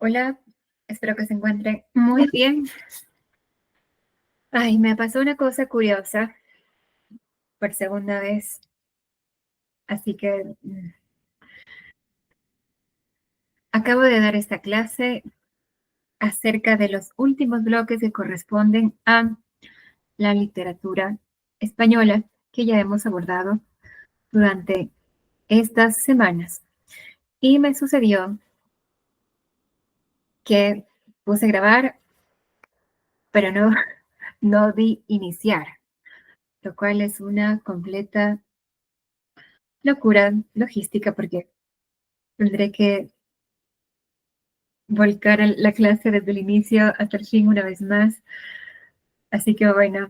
Hola, espero que se encuentren muy bien. Ay, me pasó una cosa curiosa por segunda vez, así que acabo de dar esta clase acerca de los últimos bloques que corresponden a la literatura española que ya hemos abordado durante estas semanas. Y me sucedió que puse grabar, pero no, no di iniciar, lo cual es una completa locura logística porque tendré que volcar la clase desde el inicio hasta el fin una vez más. Así que bueno,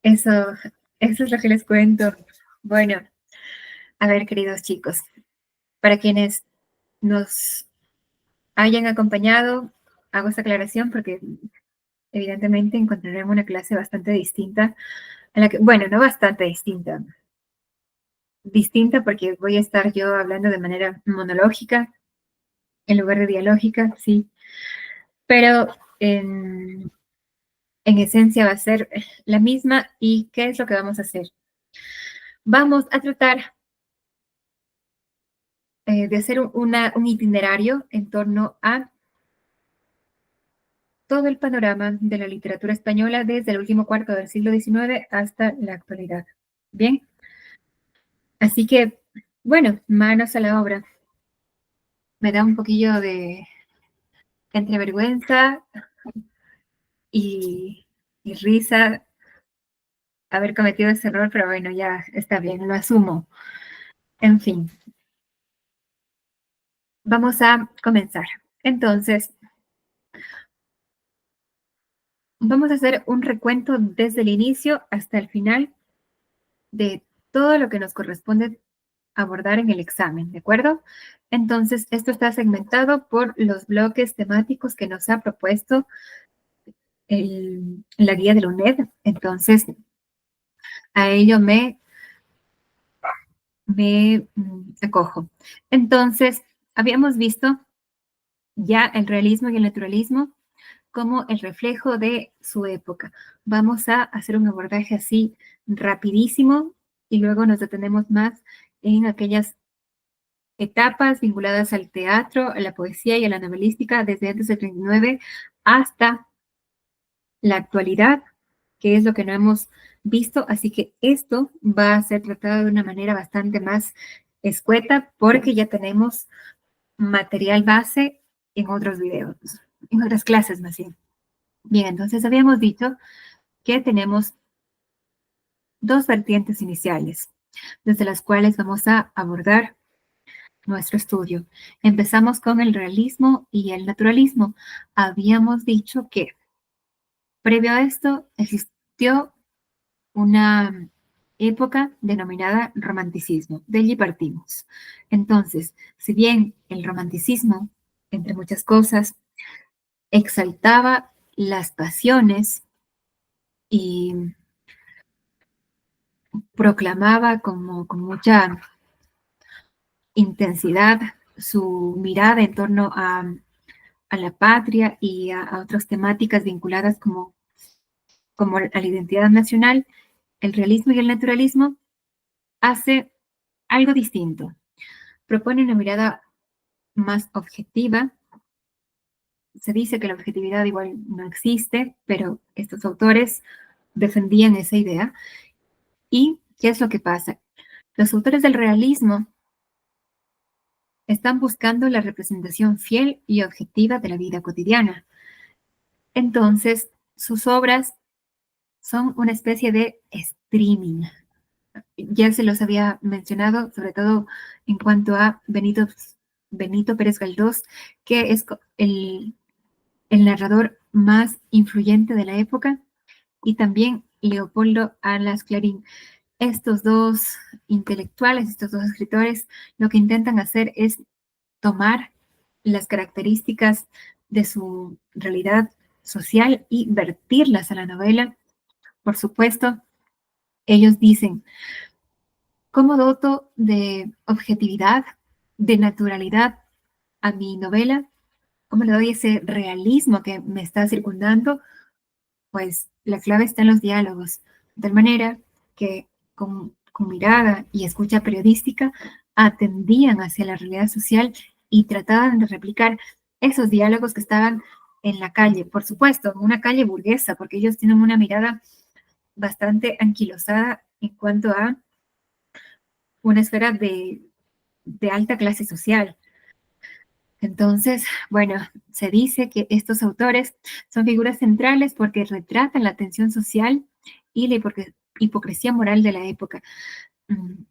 eso, eso es lo que les cuento. Bueno, a ver, queridos chicos, para quienes nos hayan acompañado, hago esta aclaración porque evidentemente encontrarán una clase bastante distinta a la que, bueno, no bastante distinta, distinta porque voy a estar yo hablando de manera monológica en lugar de dialógica, sí, pero en esencia va a ser la misma. ¿Y qué es lo que vamos a hacer? Vamos a tratar de hacer un itinerario en torno a todo el panorama de la literatura española desde el último cuarto del siglo XIX hasta la actualidad. Bien, así que, bueno, manos a la obra. Me da un poquillo de entre vergüenza y, y risa haber cometido ese error, pero bueno, ya está bien, lo asumo. En fin, vamos a comenzar. Entonces, vamos a hacer un recuento desde el inicio hasta el final de todo lo que nos corresponde abordar en el examen, ¿de acuerdo? Entonces, esto está segmentado por los bloques temáticos que nos ha propuesto la guía de la UNED. Entonces, a ello me acojo. Entonces, habíamos visto ya el realismo y el naturalismo como el reflejo de su época. Vamos a hacer un abordaje así rapidísimo y luego nos detenemos más en aquellas etapas vinculadas al teatro, a la poesía y a la novelística desde antes del 39 hasta la actualidad, que es lo que no hemos visto. Así que esto va a ser tratado de una manera bastante más escueta porque ya tenemos material base en otros videos, en otras clases más bien. Bien, entonces habíamos dicho que tenemos dos vertientes iniciales, desde las cuales vamos a abordar nuestro estudio. Empezamos con el realismo y el naturalismo. Habíamos dicho que previo a esto existió una época denominada romanticismo. De allí partimos. Entonces, si bien el romanticismo, entre muchas cosas, exaltaba las pasiones y proclamaba como con mucha intensidad su mirada en torno a la patria y a otras temáticas vinculadas como a la identidad nacional, el realismo y el naturalismo hace algo distinto. Propone una mirada más objetiva. Se dice que la objetividad igual no existe, pero estos autores defendían esa idea. ¿Y qué es lo que pasa? Los autores del realismo están buscando la representación fiel y objetiva de la vida cotidiana. Entonces, sus obras son una especie de streaming. Ya se los había mencionado, sobre todo en cuanto a Benito Pérez Galdós, que es el narrador más influyente de la época, y también Leopoldo Alas Clarín. Estos dos intelectuales, estos dos escritores, lo que intentan hacer es tomar las características de su realidad social y vertirlas a la novela. Por supuesto, ellos dicen, ¿cómo doto de objetividad, de naturalidad a mi novela? ¿Cómo le doy ese realismo que me está circundando? Pues la clave está en los diálogos, de tal manera que con mirada y escucha periodística atendían hacia la realidad social y trataban de replicar esos diálogos que estaban en la calle, por supuesto, en una calle burguesa, porque ellos tienen una mirada bastante anquilosada en cuanto a una esfera de alta clase social. Entonces, bueno, se dice que estos autores son figuras centrales porque retratan la tensión social y la hipocresía moral de la época. Mm,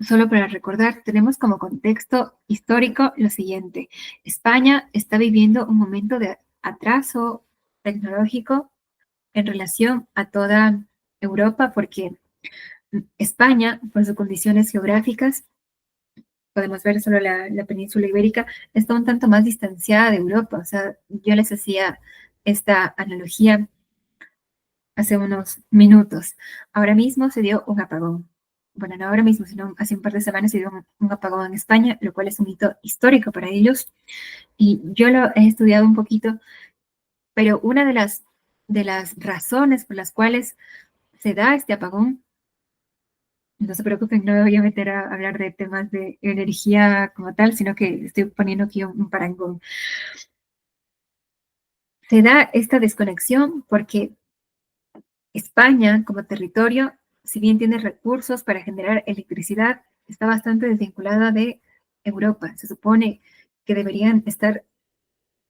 Solo para recordar, tenemos como contexto histórico lo siguiente. España está viviendo un momento de atraso tecnológico en relación a toda Europa porque España, por sus condiciones geográficas, podemos ver solo la península ibérica, está un tanto más distanciada de Europa. O sea, yo les hacía esta analogía hace unos minutos. Ahora mismo se dio un apagón. Bueno, no ahora mismo, sino hace un par de semanas se dio un apagón en España, lo cual es un hito histórico para ellos. Y yo lo he estudiado un poquito, pero una de las razones por las cuales se da este apagón, no se preocupen, no me voy a meter a hablar de temas de energía como tal, sino que estoy poniendo aquí un parangón. Se da esta desconexión porque España como territorio, si bien tiene recursos para generar electricidad, está bastante desvinculada de Europa. Se supone que deberían estar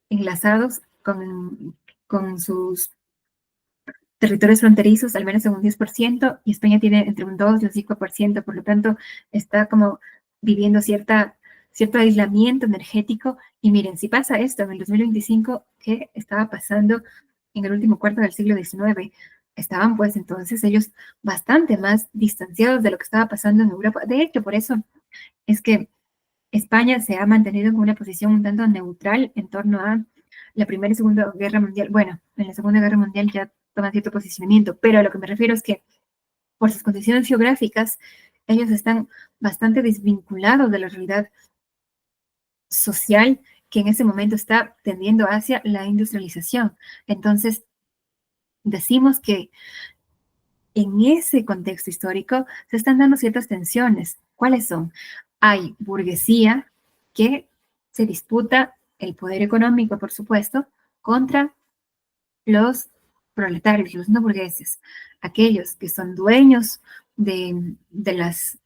enlazados con sus territorios fronterizos, al menos en un 10%, y España tiene entre un 2 y un 5%, por lo tanto, está como viviendo cierto aislamiento energético. Y miren, si pasa esto en el 2025, ¿qué estaba pasando en el último cuarto del siglo XIX? Estaban pues entonces ellos bastante más distanciados de lo que estaba pasando en Europa. De hecho, por eso es que España se ha mantenido en una posición un tanto neutral en torno a la Primera y Segunda Guerra Mundial. Bueno, en la Segunda Guerra Mundial ya toman cierto posicionamiento, pero a lo que me refiero es que por sus condiciones geográficas, ellos están bastante desvinculados de la realidad social que en ese momento está tendiendo hacia la industrialización. Entonces, decimos que en ese contexto histórico se están dando ciertas tensiones. ¿Cuáles son? Hay burguesía que se disputa el poder económico, por supuesto, contra los proletarios, los no burgueses, aquellos que son dueños de las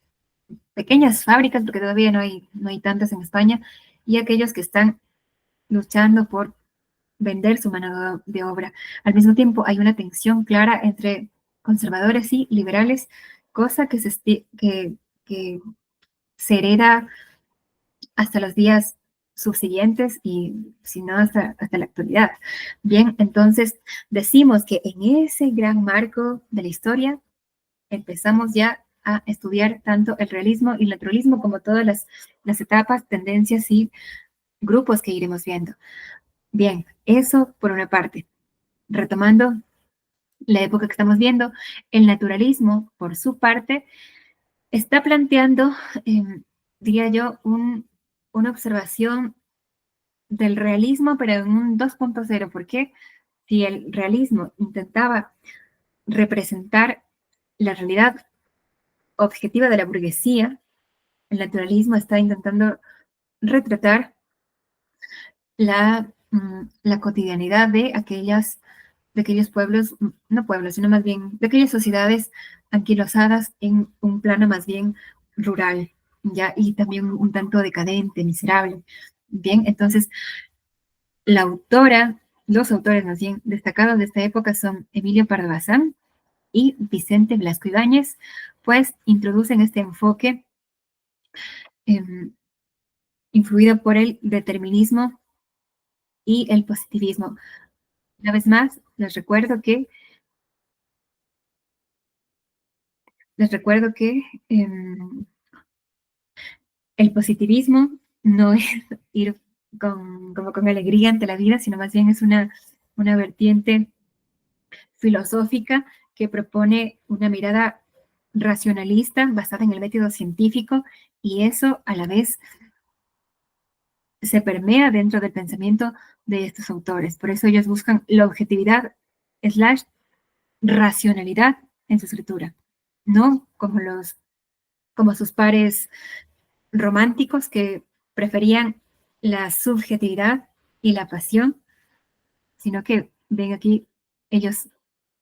pequeñas fábricas, porque todavía no hay tantas en España, y aquellos que están luchando por vender su mano de obra. Al mismo tiempo, hay una tensión clara entre conservadores y liberales, cosa que se hereda hasta los días subsiguientes y si no hasta la actualidad. Bien, entonces decimos que en ese gran marco de la historia empezamos ya a estudiar tanto el realismo y el naturalismo como todas las etapas, tendencias y grupos que iremos viendo. Bien, eso por una parte. Retomando la época que estamos viendo, el naturalismo, por su parte, está planteando, diría yo, una observación del realismo, pero en un 2.0. ¿Por qué? Si el realismo intentaba representar la realidad objetiva de la burguesía, el naturalismo está intentando retratar la cotidianidad de aquellos pueblos, no pueblos, sino más bien de aquellas sociedades anquilosadas en un plano más bien rural, ¿ya? Y también un tanto decadente, miserable. Bien, entonces los autores más bien destacados de esta época son Emilio Pardo Bazán y Vicente Blasco Ibáñez, pues introducen este enfoque eh, influido por el determinismo y el positivismo. Una vez más, les recuerdo que el positivismo no es ir como con alegría ante la vida, sino más bien es una vertiente filosófica que propone una mirada racionalista basada en el método científico y eso a la vez se permea dentro del pensamiento de estos autores. Por eso ellos buscan la objetividad slash racionalidad en su escritura, no como sus pares románticos que preferían la subjetividad y la pasión, sino que ven aquí, ellos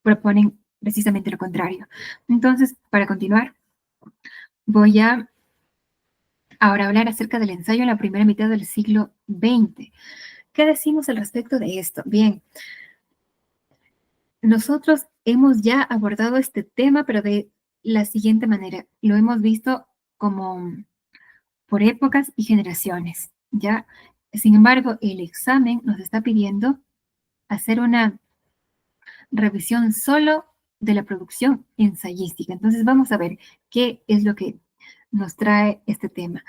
proponen precisamente lo contrario. Entonces, para continuar, voy a ahora hablar acerca del ensayo en la primera mitad del siglo XX. ¿Qué decimos al respecto de esto? Bien, nosotros hemos ya abordado este tema, pero de la siguiente manera. Lo hemos visto como por épocas y generaciones, ¿ya? Sin embargo, el examen nos está pidiendo hacer una revisión solo de la producción ensayística. Entonces, vamos a ver qué es lo que nos trae este tema.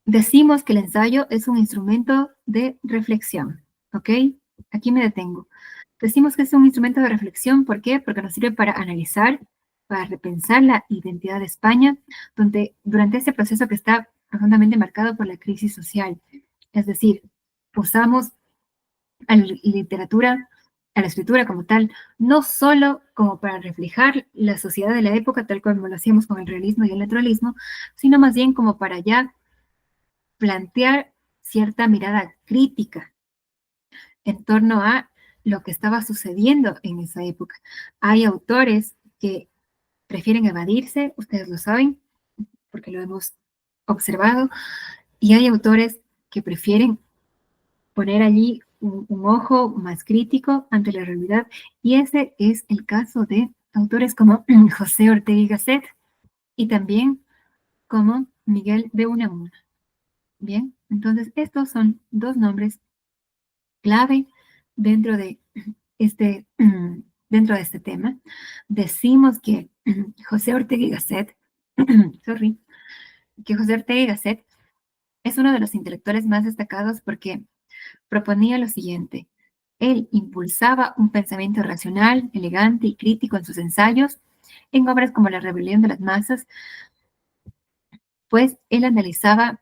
Decimos que el ensayo es un instrumento de reflexión, ¿ok? Aquí me detengo. Decimos que es un instrumento de reflexión, ¿por qué? Porque nos sirve para analizar, para repensar la identidad de España, donde durante este proceso que está profundamente marcado por la crisis social. Es decir, usamos a la literatura, a la escritura como tal, no solo como para reflejar la sociedad de la época, tal como lo hacíamos con el realismo y el naturalismo, sino más bien como para ya plantear cierta mirada crítica en torno a lo que estaba sucediendo en esa época. Hay autores que prefieren evadirse, ustedes lo saben, porque lo hemos observado, y hay autores que prefieren poner allí un ojo más crítico ante la realidad, y ese es el caso de autores como José Ortega y Gasset y también como Miguel de Unamuno. Bien, entonces estos son dos nombres clave dentro de este, dentro de este tema. Decimos que José Ortega y Gasset, sorry, que José Ortega y Gasset es uno de los intelectuales más destacados porque proponía lo siguiente. Él impulsaba un pensamiento racional, elegante y crítico en sus ensayos, en obras como La rebelión de las masas, pues él analizaba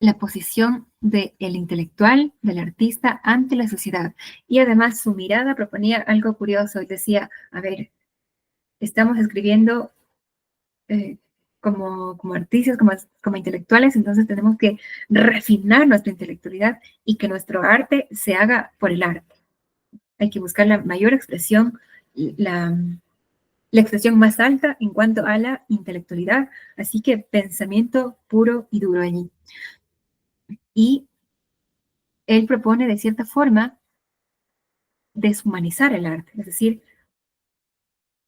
la posición del intelectual, del artista ante la sociedad. Y además su mirada proponía algo curioso. Él decía, a ver, estamos escribiendo como artistas, como intelectuales, entonces tenemos que refinar nuestra intelectualidad y que nuestro arte se haga por el arte. Hay que buscar la mayor expresión, la expresión más alta en cuanto a la intelectualidad, así que pensamiento puro y duro allí. Y él propone de cierta forma deshumanizar el arte, es decir,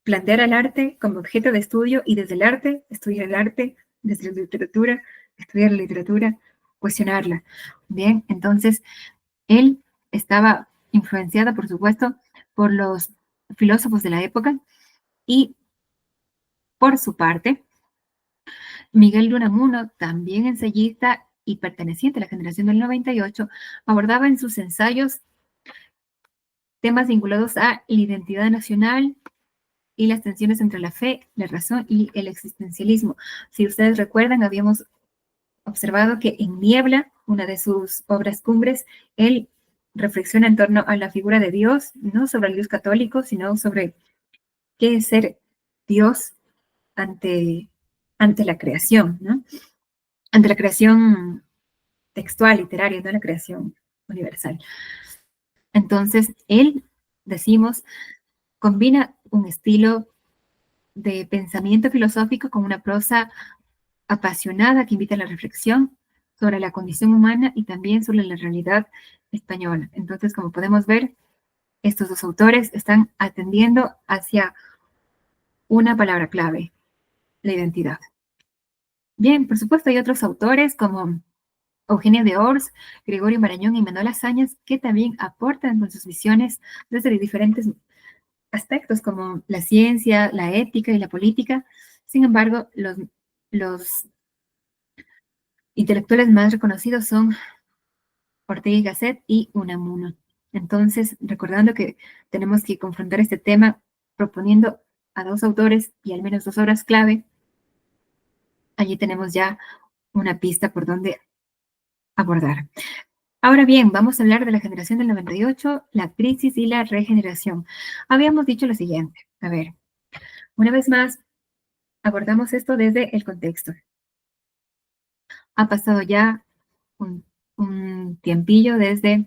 plantear al arte como objeto de estudio y desde el arte, estudiar el arte, desde la literatura, estudiar la literatura, cuestionarla. Bien, entonces él estaba influenciada, por supuesto, por los filósofos de la época y por su parte, Miguel de Unamuno, también ensayista y perteneciente a la generación del 98, abordaba en sus ensayos temas vinculados a la identidad nacional y las tensiones entre la fe, la razón y el existencialismo. Si ustedes recuerdan, habíamos observado que en Niebla, una de sus obras cumbres, él reflexiona en torno a la figura de Dios, no sobre el Dios católico, sino sobre qué es ser Dios ante, ante la creación, ¿no? Ante la creación textual, literaria, no la creación universal. Entonces, él, decimos, combina un estilo de pensamiento filosófico con una prosa apasionada que invita a la reflexión sobre la condición humana y también sobre la realidad española. Entonces, como podemos ver, estos dos autores están atendiendo hacia una palabra clave, la identidad. Bien, por supuesto, hay otros autores como Eugenia de Ors, Gregorio Marañón y Manuel Azañas que también aportan con sus visiones desde diferentes aspectos como la ciencia, la ética y la política. Sin embargo, los intelectuales más reconocidos son Ortega y Gasset y Unamuno. Entonces, recordando que tenemos que confrontar este tema proponiendo a dos autores y al menos dos obras clave, allí tenemos ya una pista por donde abordar. Ahora bien, vamos a hablar de la generación del 98, la crisis y la regeneración. Habíamos dicho lo siguiente, a ver, una vez más, abordamos esto desde el contexto. Ha pasado ya un, un tiempillo desde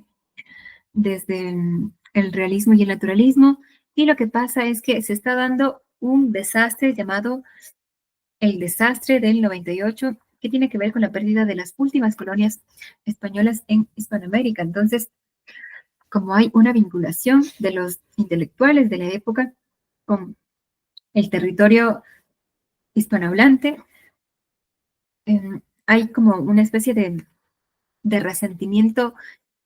el realismo y el naturalismo, y lo que pasa es que se está dando un desastre llamado el desastre del 98, que tiene que ver con la pérdida de las últimas colonias españolas en Hispanoamérica. Entonces, como hay una vinculación de los intelectuales de la época con el territorio hispanohablante, hay como una especie de resentimiento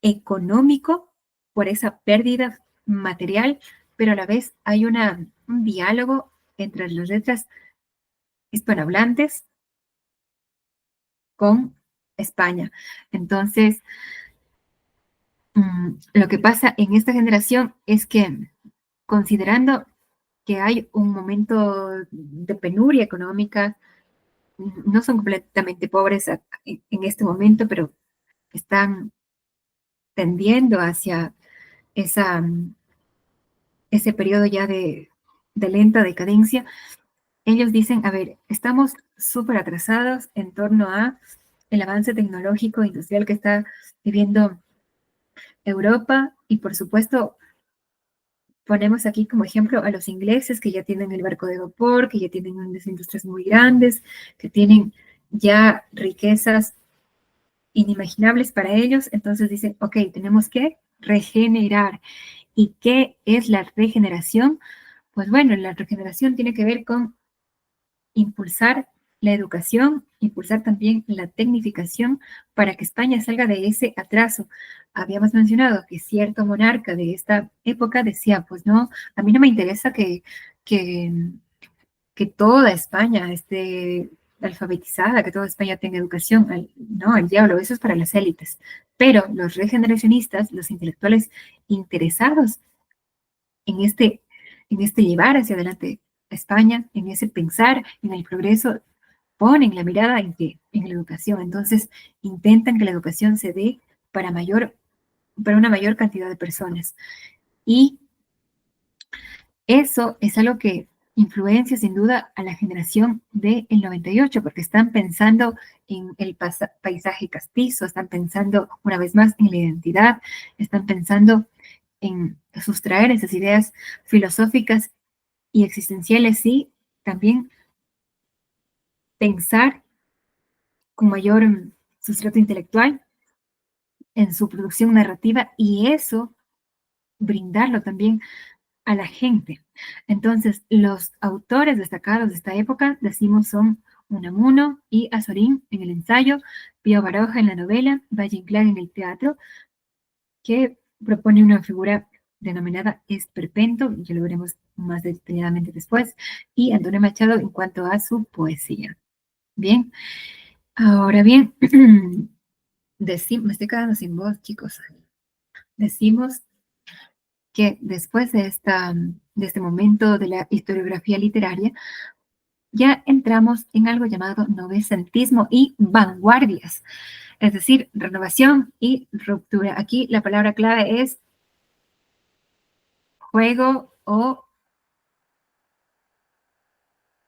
económico por esa pérdida material, pero a la vez hay un diálogo entre las letras hispanohablantes con España. Entonces, lo que pasa en esta generación es que, considerando que hay un momento de penuria económica, no son completamente pobres en este momento, pero están tendiendo hacia esa, ese periodo ya de lenta decadencia. Ellos dicen, a ver, estamos súper atrasados en torno a el avance tecnológico e industrial que está viviendo Europa, y por supuesto ponemos aquí como ejemplo a los ingleses, que ya tienen el barco de vapor, que ya tienen unas industrias muy grandes, que tienen ya riquezas inimaginables para ellos. Entonces dicen, ok, tenemos que regenerar. ¿Y qué es la regeneración? Pues bueno, la regeneración tiene que ver con impulsar la educación, impulsar también la tecnificación para que España salga de ese atraso. Habíamos mencionado que cierto monarca de esta época decía, pues no, a mí no me interesa que, que toda España esté alfabetizada, que toda España tenga educación. No, el diablo, eso es para las élites. Pero los regeneracionistas, los intelectuales interesados en este llevar hacia adelante a España, en ese pensar en el progreso, ponen la mirada en la educación. Entonces, intentan que la educación se dé para una mayor cantidad de personas. Y eso es algo que influencia sin duda a la generación del 98, porque están pensando en el paisaje castizo, están pensando una vez más en la identidad, están pensando en sustraer esas ideas filosóficas y existenciales, y también pensar con mayor sustrato intelectual en su producción narrativa, y eso brindarlo también a la gente. Entonces, los autores destacados de esta época, decimos, son Unamuno y Azorín en el ensayo, Pío Baroja en la novela, Valle Inclán en el teatro, que propone una figura denominada esperpento, ya lo veremos más detalladamente después, y Antonio Machado en cuanto a su poesía. Bien, ahora bien, me estoy quedando sin voz, chicos. Decimos que después de este momento de la historiografía literaria, ya entramos en algo llamado novecentismo y vanguardias, es decir, renovación y ruptura. Aquí la palabra clave es juego o,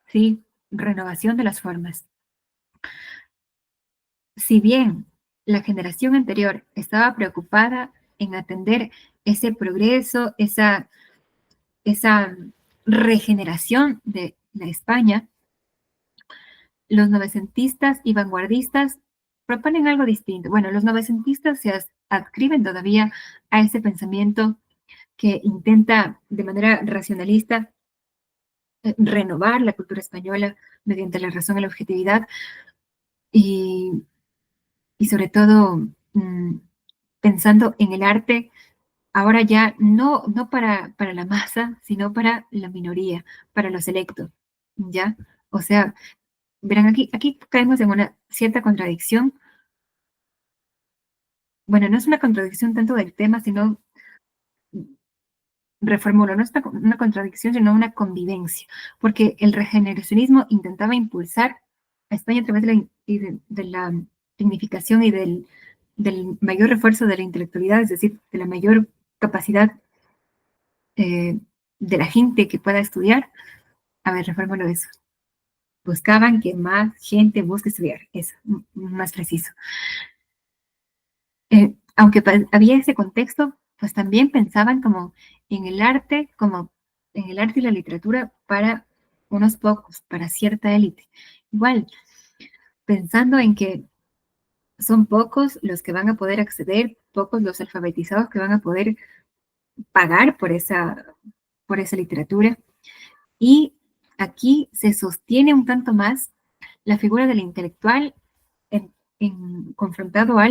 sí, renovación de las formas. Si bien la generación anterior estaba preocupada en atender ese progreso, esa regeneración de la España, los novecentistas y vanguardistas proponen algo distinto. Bueno, los novecentistas se adscriben todavía a ese pensamiento que intenta de manera racionalista renovar la cultura española mediante la razón y la objetividad, y, y sobre todo pensando en el arte ahora ya no para la masa, sino para la minoría, para los selectos, ¿ya? O sea, verán, aquí caemos en una cierta contradicción. Bueno, no es una contradicción tanto del tema, sino, reformulo, no es una contradicción, sino una convivencia, porque el regeneracionismo intentaba impulsar a España a través de la dignificación y del mayor refuerzo de la intelectualidad, es decir, de la mayor capacidad de la gente que pueda estudiar. A ver, reformulo eso. Buscaban que más gente busque estudiar, eso, más preciso. Aunque había ese contexto, pues también pensaban como como en el arte y la literatura para unos pocos, para cierta élite. Igual, pensando en que son pocos los que van a poder acceder, pocos los alfabetizados que van a poder pagar por esa literatura. Y aquí se sostiene un tanto más la figura del intelectual confrontado a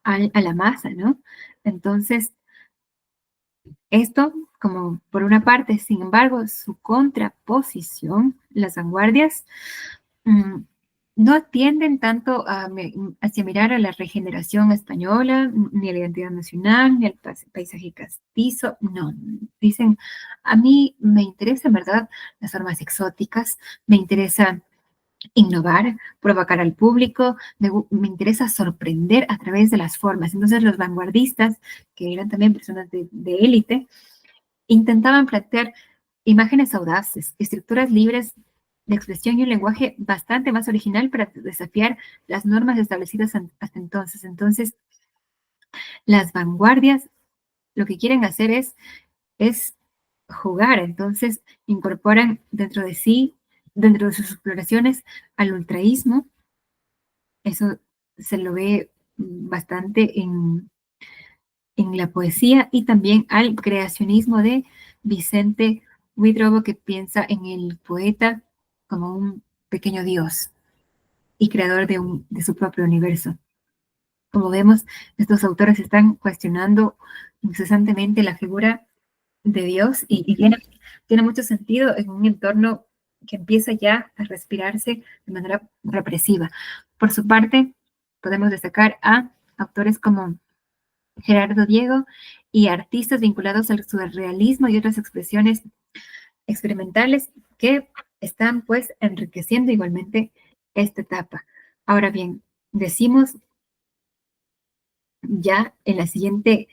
la masa, ¿no? Entonces, esto, como por una parte, sin embargo, su contraposición, las vanguardias, mm, no tienden tanto hacia mirar a la regeneración española, ni a la identidad nacional, ni al paisaje castizo, no. Dicen, a mí me interesan, ¿verdad?, las formas exóticas, me interesa innovar, provocar al público, me interesa sorprender a través de las formas. Entonces los vanguardistas, que eran también personas de élite, intentaban plantear imágenes audaces, estructuras libres de expresión y un lenguaje bastante más original para desafiar las normas establecidas hasta entonces. Entonces, las vanguardias lo que quieren hacer es jugar, entonces incorporan dentro de sí, dentro de sus exploraciones, al ultraísmo. Eso se lo ve bastante en la poesía y también al creacionismo de Vicente Huidrobo, que piensa en el poeta como un pequeño dios y creador de su propio universo. Como vemos, estos autores están cuestionando incesantemente la figura de Dios y tiene mucho sentido en un entorno que empieza ya a respirarse de manera represiva. Por su parte, podemos destacar a autores como Gerardo Diego y artistas vinculados al surrealismo y otras expresiones experimentales que están pues enriqueciendo igualmente esta etapa. Ahora bien, decimos ya en la siguiente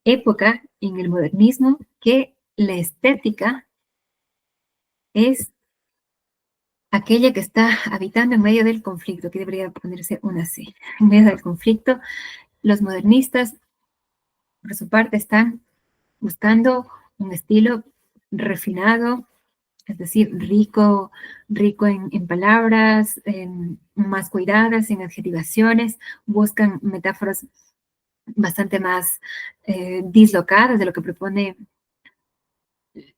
época, en el modernismo, que la estética es aquella que está habitando en medio del conflicto, que debería ponerse una C. En medio del conflicto, los modernistas, por su parte, están buscando un estilo refinado, es decir, rico en palabras, más cuidadas, en adjetivaciones, buscan metáforas bastante más dislocadas de lo que propone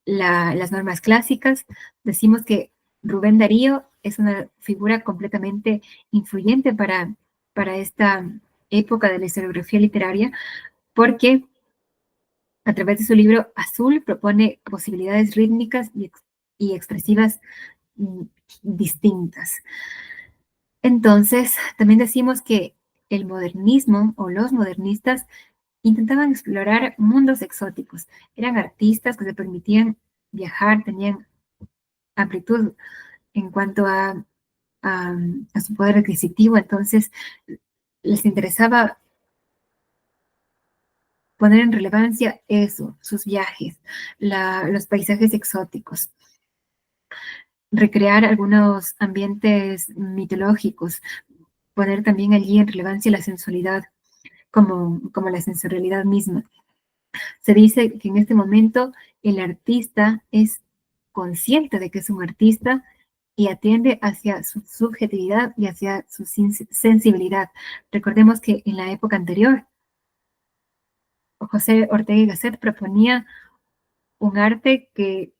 las normas clásicas. Decimos que Rubén Darío es una figura completamente influyente para esta época de la historiografía literaria, porque a través de su libro Azul propone posibilidades rítmicas y expresivas mm, distintas. Entonces, también decimos que el modernismo o los modernistas intentaban explorar mundos exóticos. Eran artistas que se permitían viajar, tenían amplitud en cuanto a su poder adquisitivo, entonces les interesaba poner en relevancia eso, sus viajes, los paisajes exóticos, recrear algunos ambientes mitológicos, poner también allí en relevancia la sensualidad como la sensorialidad misma. Se dice que en este momento el artista es consciente de que es un artista y atiende hacia su subjetividad y hacia su sensibilidad. Recordemos que en la época anterior, José Ortega y Gasset proponía un arte que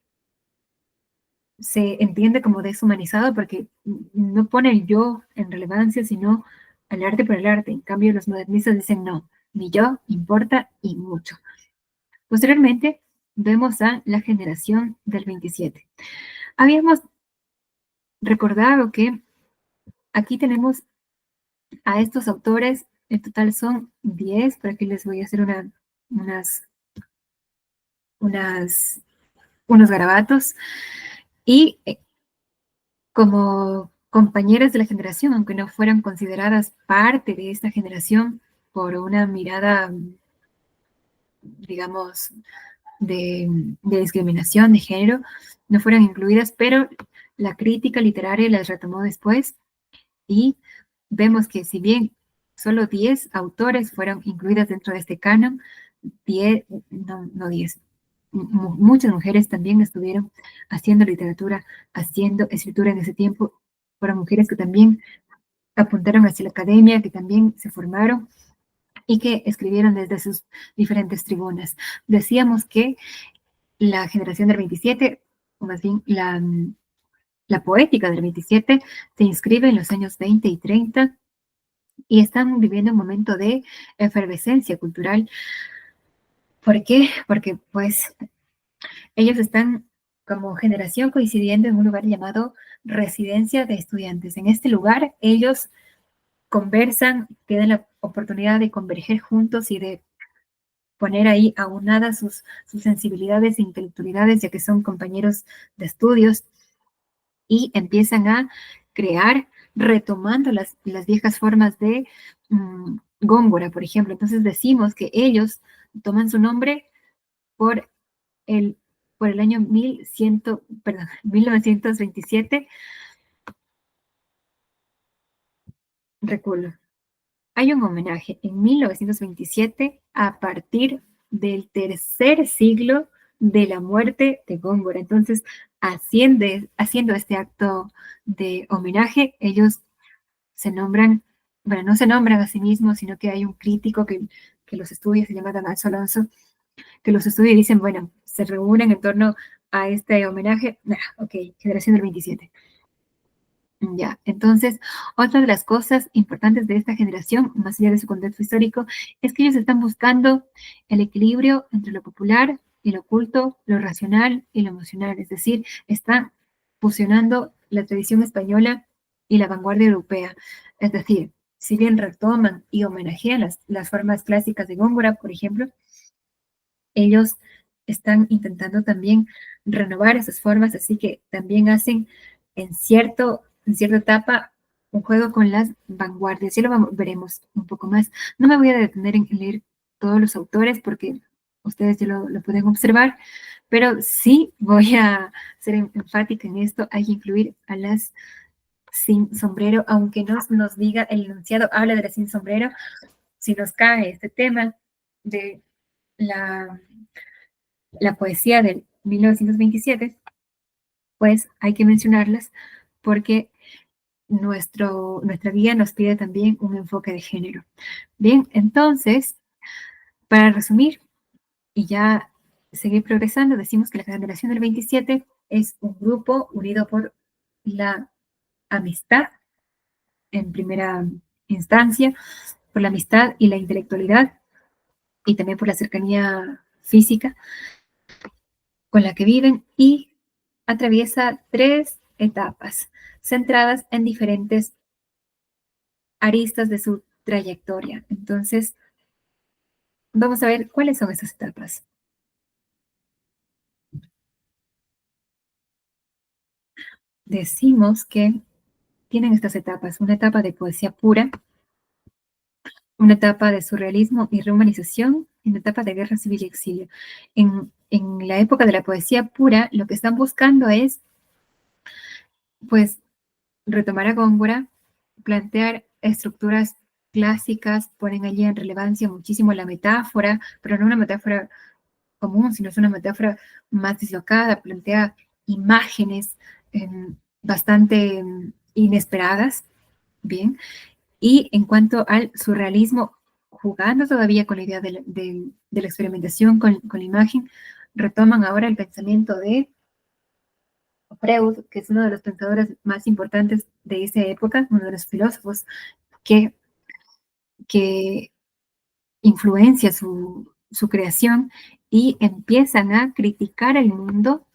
se entiende como deshumanizado porque no pone el yo en relevancia, sino el arte por el arte. En cambio, los modernistas dicen no, mi yo importa y mucho. Posteriormente, vemos a la generación del 27. Habíamos recordado que aquí tenemos a estos autores, en total son 10, por aquí les voy a hacer unas, unos garabatos, y como compañeras de la generación, aunque no fueran consideradas parte de esta generación por una mirada, digamos, de discriminación de género, no fueran incluidas, pero la crítica literaria las retomó después y vemos que si bien solo 10 autores fueron incluidas dentro de este canon, 10, no 10, muchas mujeres también estuvieron haciendo literatura, haciendo escritura en ese tiempo, fueron mujeres que también apuntaron hacia la academia, que también se formaron y que escribieron desde sus diferentes tribunas. Decíamos que la generación del 27, o más bien la poética del 27, se inscribe en los años 20 y 30 y están viviendo un momento de efervescencia cultural. ¿Por qué? Porque pues ellos están como generación coincidiendo en un lugar llamado Residencia de Estudiantes. En este lugar ellos conversan, tienen la oportunidad de converger juntos y de poner ahí aunadas sus sensibilidades e intelectualidades, ya que son compañeros de estudios, y empiezan a crear, retomando las viejas formas de Góngora, por ejemplo. Entonces decimos que ellos toman su nombre por el, por el año 1927, recuerdo. Hay un homenaje en 1927 a partir del tercer siglo de la muerte de Góngora. Entonces, haciendo este acto de homenaje, ellos se nombran, bueno, no se nombran a sí mismos, sino que hay un crítico que los estudia, se llama Damaso Alonso, que los estudia y dicen, bueno, se reúnen en torno a este homenaje. Ok, generación del 27. Ya, entonces, otra de las cosas importantes de esta generación, más allá de su contexto histórico, es que ellos están buscando el equilibrio entre lo popular y lo oculto, lo racional y lo emocional, es decir, están fusionando la tradición española y la vanguardia europea. Es decir, si bien retoman y homenajean las formas clásicas de Góngora, por ejemplo, ellos están intentando también renovar esas formas, así que también hacen en cierta etapa un juego con las vanguardias. Ya veremos un poco más. No me voy a detener en leer todos los autores porque ustedes ya lo pueden observar, pero sí voy a ser enfática en esto. Hay que incluir a las sin sombrero, aunque no nos diga el enunciado, habla de las sin sombrero. Si nos cae este tema de la la poesía del 1927, pues hay que mencionarlas porque nuestra guía nos pide también un enfoque de género. Bien, entonces, para resumir y ya seguir progresando, decimos que la generación del 27 es un grupo unido por la amistad en primera instancia, por la amistad y la intelectualidad y también por la cercanía física con la que viven y atraviesa tres etapas centradas en diferentes aristas de su trayectoria. Entonces, vamos a ver cuáles son esas etapas. Decimos que tienen estas etapas, una etapa de poesía pura, una etapa de surrealismo y rehumanización y una etapa de guerra civil y exilio. En la época de la poesía pura, lo que están buscando es, pues, retomar a Góngora, plantear estructuras clásicas, ponen allí en relevancia muchísimo la metáfora, pero no una metáfora común, sino es una metáfora más dislocada, plantea imágenes bastante inesperadas, bien, y en cuanto al surrealismo, jugando todavía con la idea de la experimentación con la imagen, retoman ahora el pensamiento de Freud, que es uno de los pensadores más importantes de esa época, uno de los filósofos que, que influencia su creación y empiezan a criticar el mundo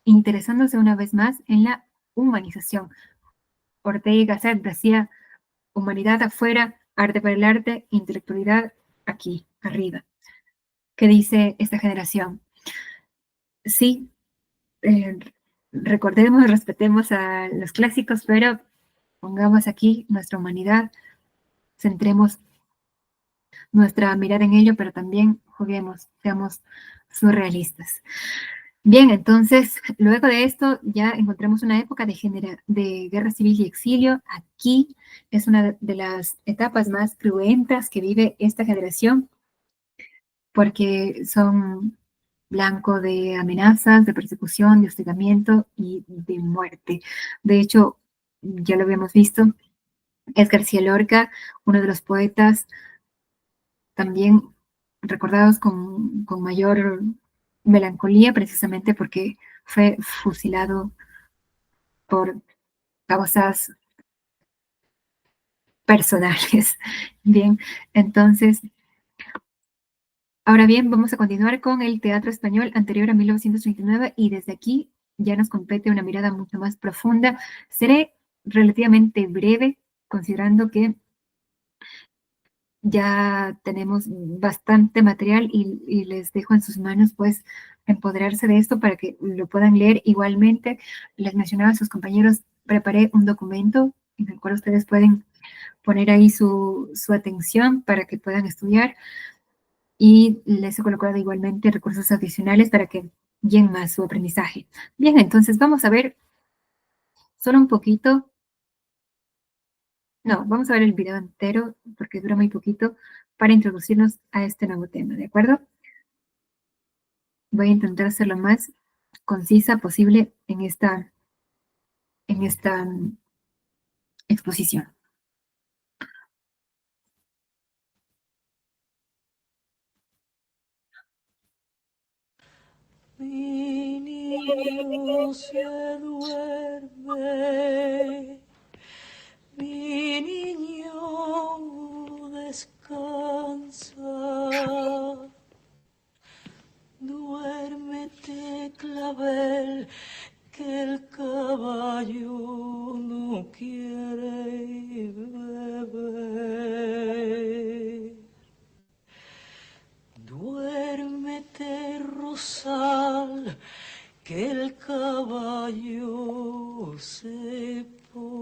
interesándose una vez más en la humanización. Ortega y Gasset decía, humanidad afuera, arte para el arte, intelectualidad aquí, arriba. ¿Qué dice esta generación? Sí, recordemos, respetemos a los clásicos, pero pongamos aquí nuestra humanidad, centremos nuestra mirada en ello, pero también juguemos, seamos surrealistas. Bien, entonces, luego de esto ya encontramos una época de guerra civil y exilio. Aquí es una de las etapas más cruentas que vive esta generación, porque son blanco de amenazas, de persecución, de hostigamiento y de muerte. De hecho, ya lo habíamos visto, es García Lorca, uno de los poetas también recordados con mayor melancolía, precisamente porque fue fusilado por causas personales. Bien, entonces, ahora bien, vamos a continuar con el teatro español anterior a 1939 y desde aquí ya nos compete una mirada mucho más profunda. Seré relativamente breve, considerando que ya tenemos bastante material y les dejo en sus manos pues empoderarse de esto para que lo puedan leer. Igualmente, les mencionaba a sus compañeros, preparé un documento en el cual ustedes pueden poner ahí su atención para que puedan estudiar y les he colocado igualmente recursos adicionales para que guíen más su aprendizaje. Bien, entonces vamos a ver solo un poquito, no, vamos a ver el video entero porque dura muy poquito para introducirnos a este nuevo tema, ¿de acuerdo? Voy a intentar ser lo más concisa posible en esta exposición. Mi niño se duerme, mi niño descansa. Duérmete, clavel, que el caballo no quiere beber. Duérmete, rosal, que el caballo se pone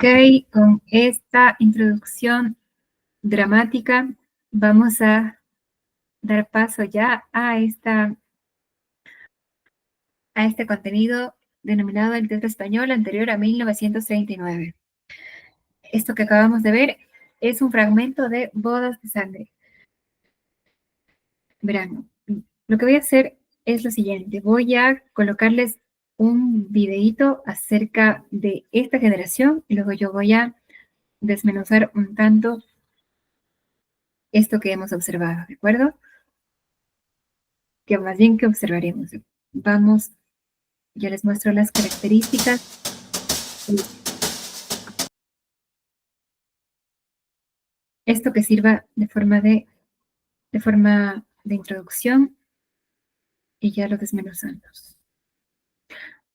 Ok, con esta introducción dramática vamos a dar paso ya a este contenido denominado el teatro español anterior a 1939. Esto que acabamos de ver es un fragmento de Bodas de Sangre. Verán, lo que voy a hacer es lo siguiente. Voy a colocarles un videíto acerca de esta generación y luego yo voy a desmenuzar un tanto esto que hemos observado, ¿de acuerdo? Que más bien que observaremos. Vamos, ya les muestro las características. Esto que sirva de forma de introducción y ya lo desmenuzamos.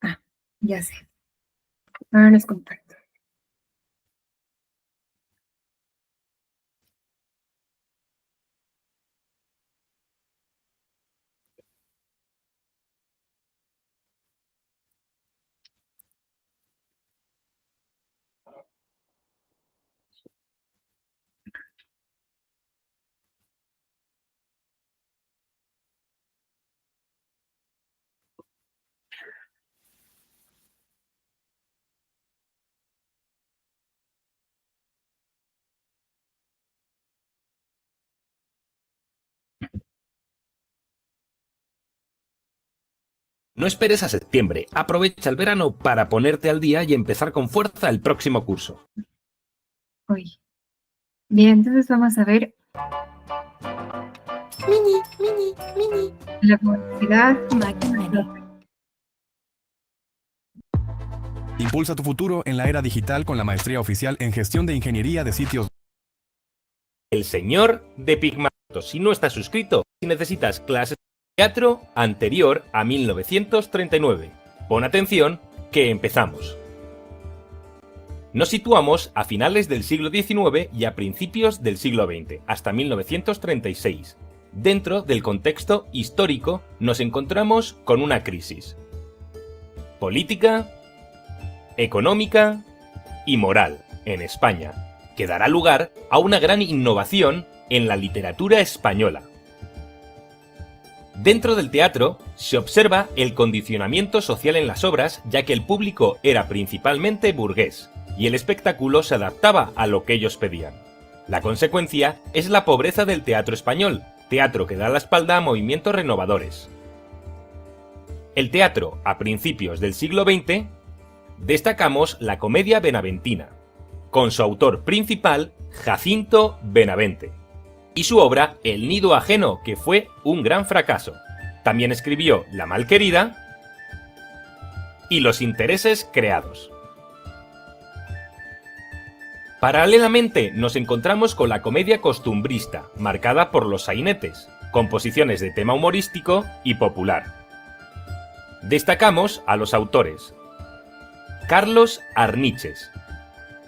Ah, ya sé. Ahora los comparto. No esperes a septiembre, aprovecha el verano para ponerte al día y empezar con fuerza el próximo curso. Uy. Bien, entonces vamos a ver la publicidad. Impulsa tu futuro en la era digital con la maestría oficial en gestión de ingeniería de sitios. El Señor de Pigmalión. Si no estás suscrito, si necesitas clases de teatro anterior a 1939. Pon atención, que empezamos. Nos situamos a finales del siglo XIX y a principios del siglo XX, hasta 1936. Dentro del contexto histórico nos encontramos con una crisis política, económica y moral en España, que dará lugar a una gran innovación en la literatura española. Dentro del teatro se observa el condicionamiento social en las obras, ya que el público era principalmente burgués, y el espectáculo se adaptaba a lo que ellos pedían. La consecuencia es la pobreza del teatro español, teatro que da la espalda a movimientos renovadores. El teatro a principios del siglo XX destacamos la comedia benaventina, con su autor principal, Jacinto Benavente, y su obra El nido ajeno, que fue un gran fracaso. También escribió La malquerida y Los intereses creados. Paralelamente nos encontramos con la comedia costumbrista, marcada por los sainetes, composiciones de tema humorístico y popular. Destacamos a los autores Carlos Arniches,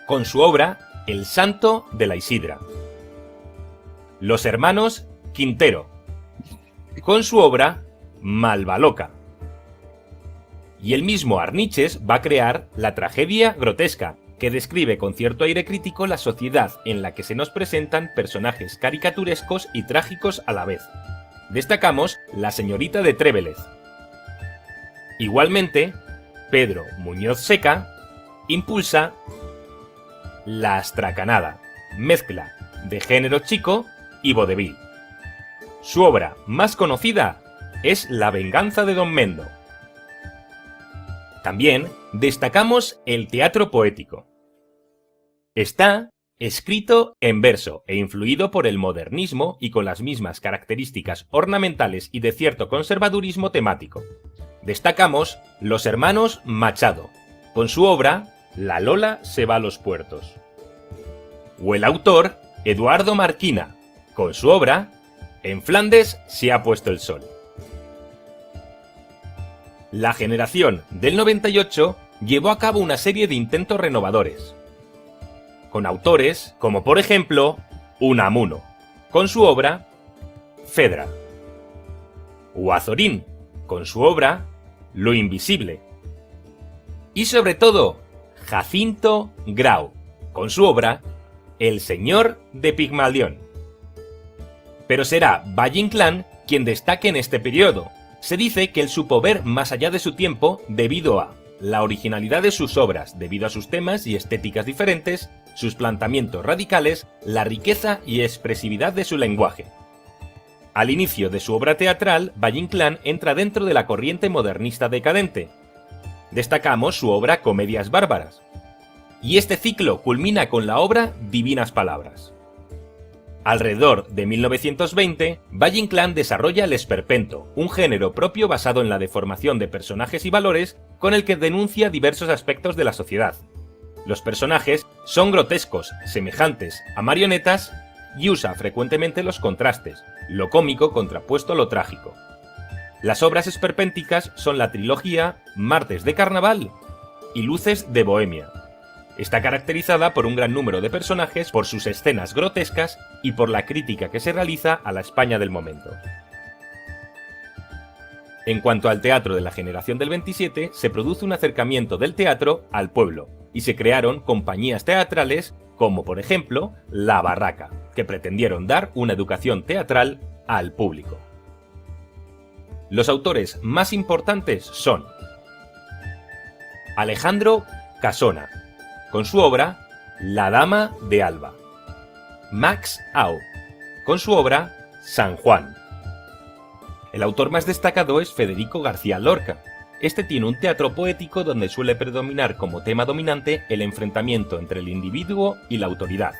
con su obra El santo de la Isidra. Los hermanos Quintero, con su obra Malvaloca. Y el mismo Arniches va a crear la tragedia grotesca, que describe con cierto aire crítico la sociedad en la que se nos presentan personajes caricaturescos y trágicos a la vez. Destacamos La señorita de Trévelez. Igualmente, Pedro Muñoz Seca impulsa La astracanada, mezcla de género chico y vodevil. Su obra más conocida es La venganza de Don Mendo. También destacamos el teatro poético. Está escrito en verso e influido por el modernismo y con las mismas características ornamentales y de cierto conservadurismo temático. Destacamos los hermanos Machado, con su obra La Lola se va a los puertos. O el autor Eduardo Marquina, con su obra En Flandes se ha puesto el sol. La generación del 98 llevó a cabo una serie de intentos renovadores, con autores como por ejemplo Unamuno, con su obra Fedra, o Azorín, con su obra Lo invisible, y sobre todo Jacinto Grau, con su obra El Señor de Pigmalión. Pero será Valle Inclán quien destaque en este periodo. Se dice que él supo ver más allá de su tiempo debido a la originalidad de sus obras, debido a sus temas y estéticas diferentes, sus planteamientos radicales, la riqueza y expresividad de su lenguaje. Al inicio de su obra teatral, Valle Inclán entra dentro de la corriente modernista decadente. Destacamos su obra Comedias Bárbaras. Y este ciclo culmina con la obra Divinas Palabras. Alrededor de 1920, Valle Inclán desarrolla el esperpento, un género propio basado en la deformación de personajes y valores con el que denuncia diversos aspectos de la sociedad. Los personajes son grotescos, semejantes a marionetas, y usa frecuentemente los contrastes, lo cómico contrapuesto a lo trágico. Las obras esperpénticas son la trilogía Martes de Carnaval y Luces de Bohemia. Está caracterizada por un gran número de personajes, por sus escenas grotescas y por la crítica que se realiza a la España del momento. En cuanto al teatro de la generación del 27, se produce un acercamiento del teatro al pueblo y se crearon compañías teatrales como, por ejemplo, La Barraca, que pretendieron dar una educación teatral al público. Los autores más importantes son Alejandro Casona, con su obra La Dama de Alba; Max Au, con su obra San Juan. El autor más destacado es Federico García Lorca. Este tiene un teatro poético donde suele predominar como tema dominante el enfrentamiento entre el individuo y la autoridad.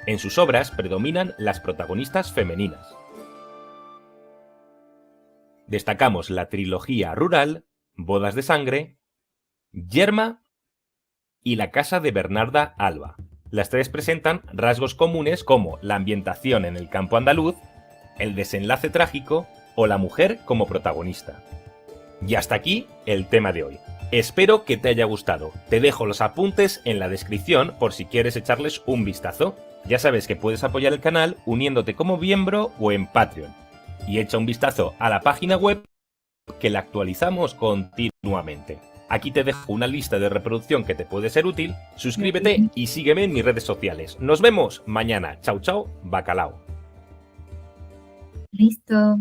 En sus obras predominan las protagonistas femeninas. Destacamos la trilogía rural, Bodas de Sangre, Yerma y La Casa de Bernarda Alba. Las tres presentan rasgos comunes como la ambientación en el campo andaluz, el desenlace trágico o la mujer como protagonista. Y hasta aquí el tema de hoy. Espero que te haya gustado. Te dejo los apuntes en la descripción por si quieres echarles un vistazo. Ya sabes que puedes apoyar el canal uniéndote como miembro o en Patreon. Y echa un vistazo a la página web que la actualizamos continuamente. Aquí te dejo una lista de reproducción que te puede ser útil. Suscríbete y sígueme en mis redes sociales. Nos vemos mañana. Chao, chao, bacalao. Listo.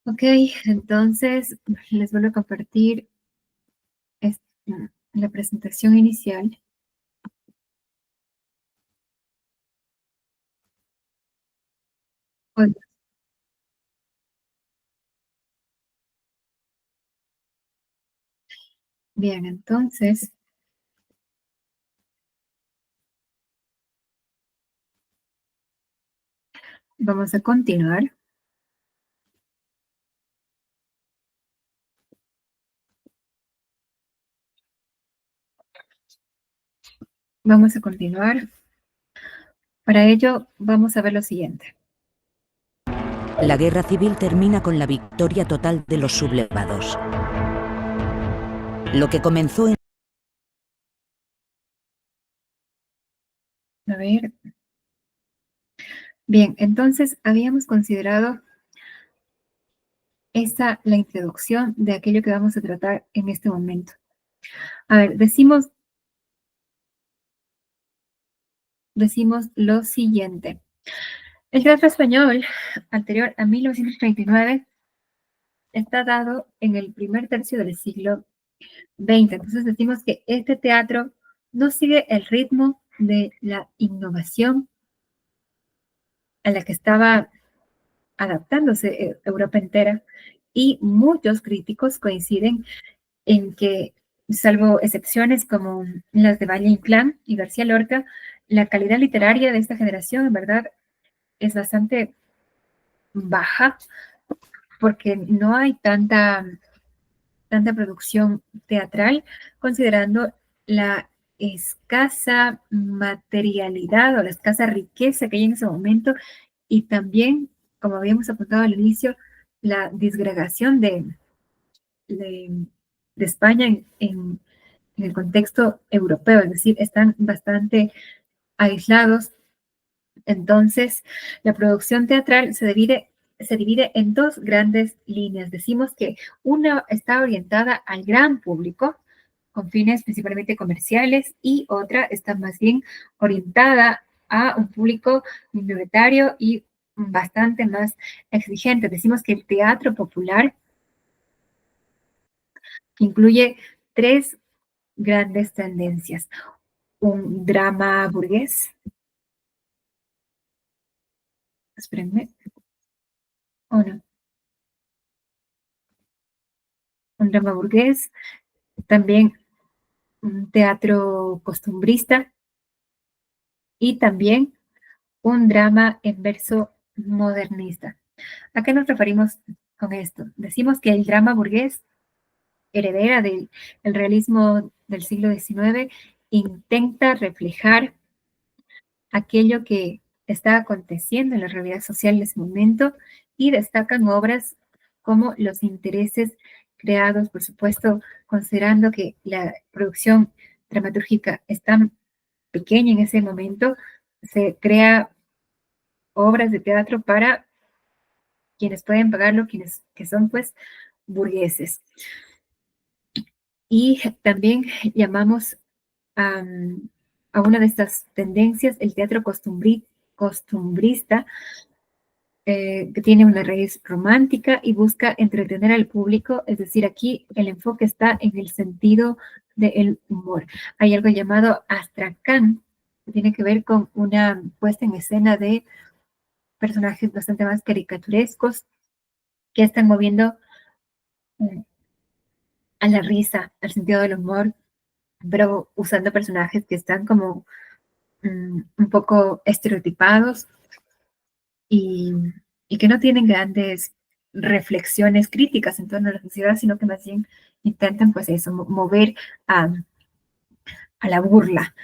Ok, entonces les vuelvo a compartir la presentación inicial. Oiga. Bien, entonces vamos a continuar. Vamos a continuar. Para ello, vamos a ver lo siguiente. La guerra civil termina con la victoria total de los sublevados. Lo que comenzó en... A ver. Bien, entonces habíamos considerado la introducción de aquello que vamos a tratar en este momento. A ver, decimos lo siguiente. El teatro español, anterior a 1939, está dado en el primer tercio del siglo XX. Entonces decimos que este teatro no sigue el ritmo de la innovación a la que estaba adaptándose Europa entera, y muchos críticos coinciden en que, salvo excepciones como las de Valle Inclán y García Lorca, la calidad literaria de esta generación en verdad es bastante baja, porque no hay tanta producción teatral, considerando la escasa materialidad o la escasa riqueza que hay en ese momento, y también, como habíamos apuntado al inicio, la disgregación de España en el contexto europeo, es decir, están bastante aislados. Entonces, la producción teatral se divide en dos grandes líneas. Decimos que una está orientada al gran público, con fines principalmente comerciales, y otra está más bien orientada a un público minoritario y bastante más exigente. Decimos que el teatro popular incluye tres grandes tendencias: un drama burgués, espérenme, o no, un drama burgués, también un teatro costumbrista y también un drama en verso modernista. ¿A qué nos referimos con esto? Decimos que el drama burgués, heredera del el realismo del siglo XIX, intenta reflejar aquello que está aconteciendo en la realidad social de ese momento, y destacan obras como Los intereses creados, por supuesto, considerando que la producción dramatúrgica es tan pequeña en ese momento, se crea obras de teatro para quienes pueden pagarlo, quienes que son pues burgueses. Y también llamamos a, a una de estas tendencias el teatro costumbrista, que tiene una raíz romántica y busca entretener al público, es decir, aquí el enfoque está en el sentido del humor. Hay algo llamado astracán, que tiene que ver con una puesta en escena de personajes bastante más caricaturescos que están moviendo a la risa, al sentido del humor, pero usando personajes que están como un poco estereotipados y, y que no tienen grandes reflexiones críticas en torno a la sociedad, sino que más bien intentan pues eso, mover a, a la burla.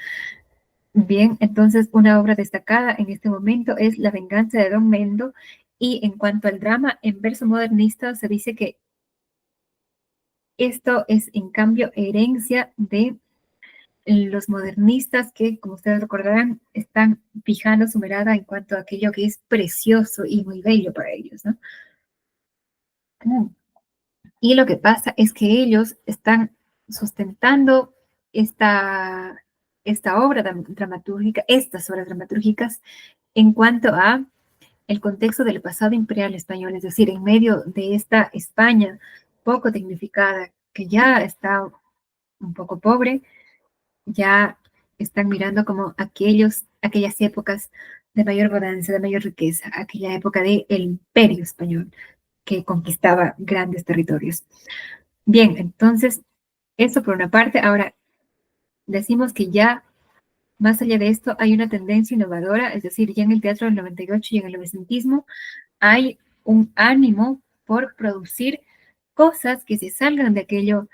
Bien, entonces una obra destacada en este momento es La venganza de Don Mendo, y en cuanto al drama en verso modernista, se dice que esto es en cambio herencia de los modernistas que, como ustedes recordarán, están fijando su mirada en cuanto a aquello que es precioso y muy bello para ellos, ¿no? Y lo que pasa es que ellos están sustentando esta, esta obra dramatúrgica, estas obras dramatúrgicas, en cuanto a el contexto del pasado imperial español, es decir, en medio de esta España poco dignificada, que ya está un poco pobre, ya están mirando como aquellas épocas de mayor bonanza, de mayor riqueza, aquella época del imperio español que conquistaba grandes territorios. Bien, entonces, eso por una parte. Ahora, decimos que ya más allá de esto hay una tendencia innovadora, es decir, ya en el teatro del 98 y en el novecentismo hay un ánimo por producir cosas que se salgan de aquello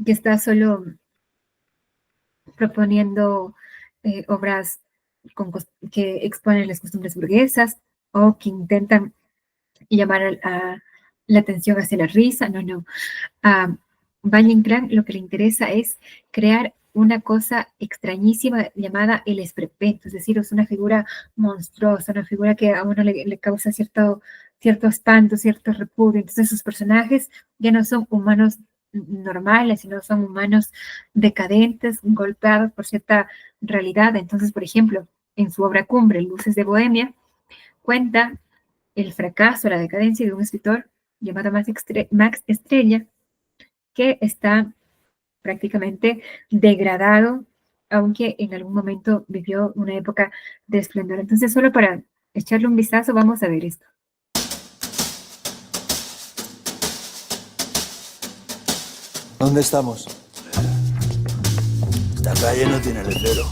que está solo proponiendo obras que exponen las costumbres burguesas o que intentan llamar a la atención hacia la risa. No, no. A Valle Inclán lo que le interesa es crear una cosa extrañísima llamada el esperpento, es decir, es una figura monstruosa, una figura que a uno le causa cierto espanto, cierto repudio. Entonces sus personajes ya no son humanos normales, sino son humanos decadentes, golpeados por cierta realidad. Entonces, por ejemplo, en su obra cumbre, Luces de Bohemia, cuenta el fracaso, la decadencia de un escritor llamado Max Estrella, que está prácticamente degradado, aunque en algún momento vivió una época de esplendor. Entonces, solo para echarle un vistazo, vamos a ver esto. ¿Dónde estamos? Esta calle no tiene letrero.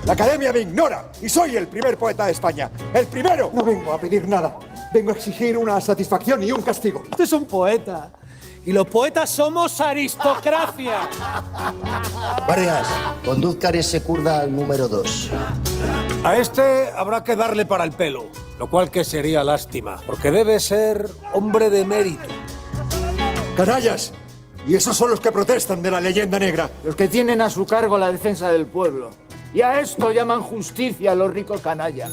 La Academia me ignora y soy el primer poeta de España. ¡El primero! No vengo a pedir nada. Vengo a exigir una satisfacción y un castigo. Usted es un poeta. Y los poetas somos aristocracia. Vargas, conduzca ese kurda al número 2. A este habrá que darle para el pelo, lo cual que sería lástima, porque debe ser hombre de mérito. ¡Canallas! Y esos son los que protestan de la leyenda negra. Los que tienen a su cargo la defensa del pueblo. Y a esto llaman justicia a los ricos canallas.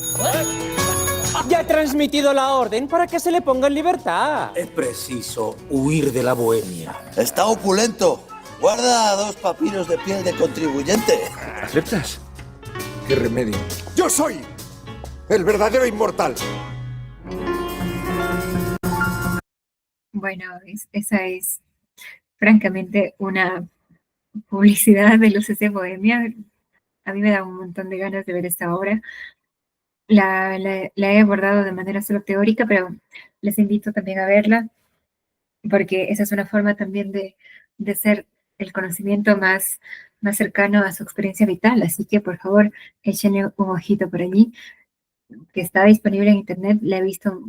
Ya he transmitido la orden para que se le ponga en libertad. Es preciso huir de la bohemia. Está opulento. Guarda 2 papiros de piel de contribuyente. ¿Aceptas? ¿Qué remedio? ¡Yo soy el verdadero inmortal! Bueno, esa es francamente una publicidad de Luces de Bohemia. A mí me da un montón de ganas de ver esta obra. La he abordado de manera solo teórica, pero les invito también a verla, porque esa es una forma también de hacer el conocimiento más cercano a su experiencia vital. Así que, por favor, échenle un ojito por allí, que está disponible en internet. La he visto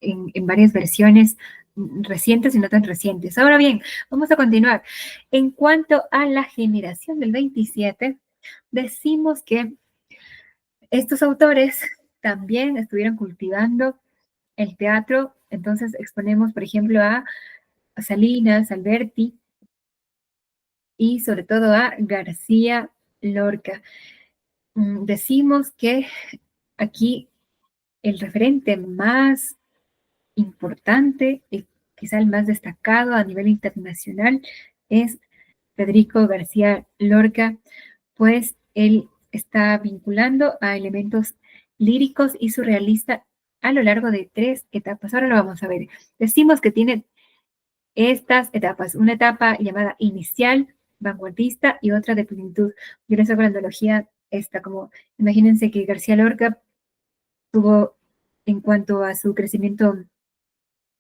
en varias versiones recientes y no tan recientes. Ahora bien, vamos a continuar. En cuanto a la generación del 27, decimos que estos autores también estuvieron cultivando el teatro. Entonces exponemos, por ejemplo, a Salinas, Alberti y sobre todo a García Lorca. Decimos que aquí el referente más importante y quizá el más destacado a nivel internacional es Federico García Lorca, pues él está vinculando a elementos líricos y surrealistas a lo largo de 3 etapas. Ahora lo vamos a ver. Decimos que tiene estas etapas, una etapa llamada inicial, vanguardista y otra de plenitud. Yo les hago la analogía esta, como imagínense que García Lorca tuvo, en cuanto a su crecimiento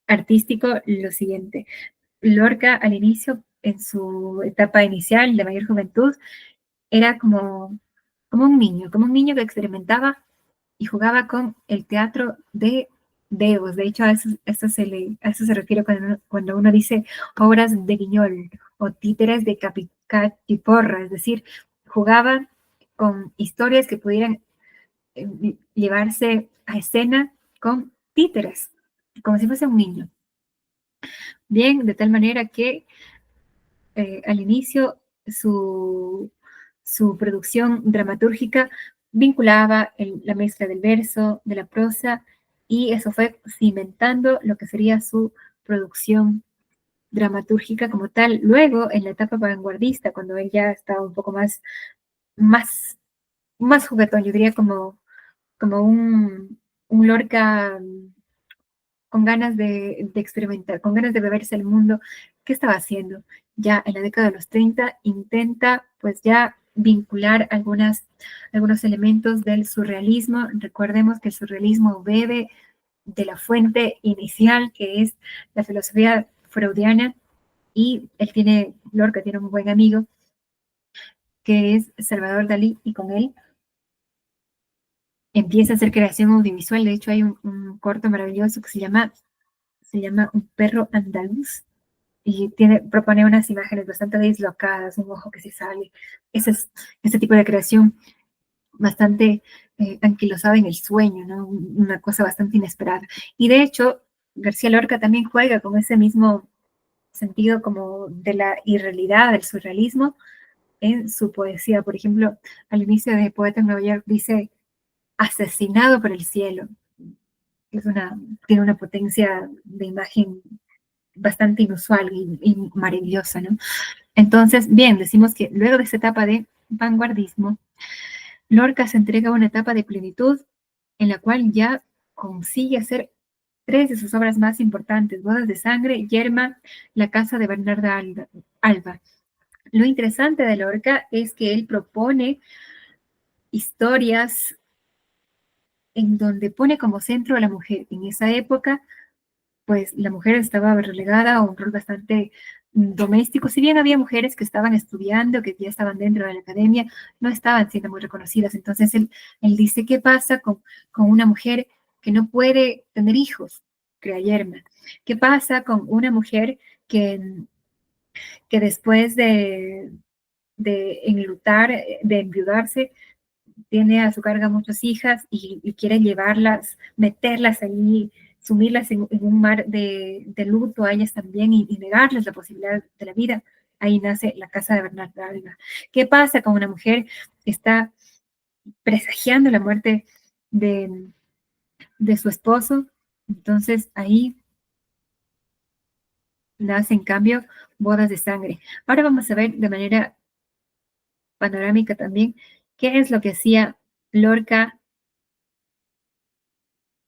artístico, lo siguiente. Lorca al inicio, en su etapa inicial de mayor juventud, era como un niño que experimentaba y jugaba con el teatro de dedos. De hecho, a eso se refiere cuando uno dice obras de Guiñol o títeres de Cachiporra, es decir, jugaba con historias que pudieran llevarse a escena con títeres, como si fuese un niño. Bien, de tal manera que al inicio su producción dramatúrgica vinculaba la mezcla del verso, de la prosa, y eso fue cimentando lo que sería su producción dramatúrgica como tal. Luego, en la etapa vanguardista, cuando él ya estaba un poco más juguetón, yo diría como un Lorca con ganas de experimentar, con ganas de beberse el mundo. ¿Qué estaba haciendo? Ya en la década de los 30 intenta pues ya vincular algunos elementos del surrealismo. Recordemos que el surrealismo bebe de la fuente inicial, que es la filosofía freudiana, y Lorca tiene un buen amigo que es Salvador Dalí, y con él empieza a hacer creación audiovisual. De hecho, hay un corto maravilloso que se llama Un perro andaluz, y propone unas imágenes bastante dislocadas, un ojo que se sale. Ese tipo de creación bastante anquilosada en el sueño, ¿no? Una cosa bastante inesperada. Y de hecho, García Lorca también juega con ese mismo sentido como de la irrealidad, del surrealismo, en su poesía. Por ejemplo, al inicio de Poeta en Nueva York dice asesinado por el cielo. Tiene una potencia de imagen bastante inusual y maravillosa, ¿no? Entonces, bien, decimos que luego de esta etapa de vanguardismo, Lorca se entrega a una etapa de plenitud en la cual ya consigue hacer 3 de sus obras más importantes: Bodas de Sangre, Yerma, La Casa de Bernarda Alba. Lo interesante de Lorca es que él propone historias en donde pone como centro a la mujer. En esa época, pues la mujer estaba relegada a un rol bastante doméstico. Si bien había mujeres que estaban estudiando, que ya estaban dentro de la academia, no estaban siendo muy reconocidas. Entonces él dice, ¿qué pasa con una mujer que no puede tener hijos? Crea Yerma. ¿Qué pasa con una mujer que después de enlutar, de enviudarse, tiene a su carga muchas hijas y quiere llevarlas, meterlas allí, sumirlas en un mar de luto a ellas también, y negarles la posibilidad de la vida? ahí nace La casa de Bernarda Alba. ¿Qué pasa con una mujer que está presagiando la muerte de su esposo? Entonces ahí nace en cambio Bodas de Sangre. Ahora vamos a ver de manera panorámica también qué es lo que hacía Lorca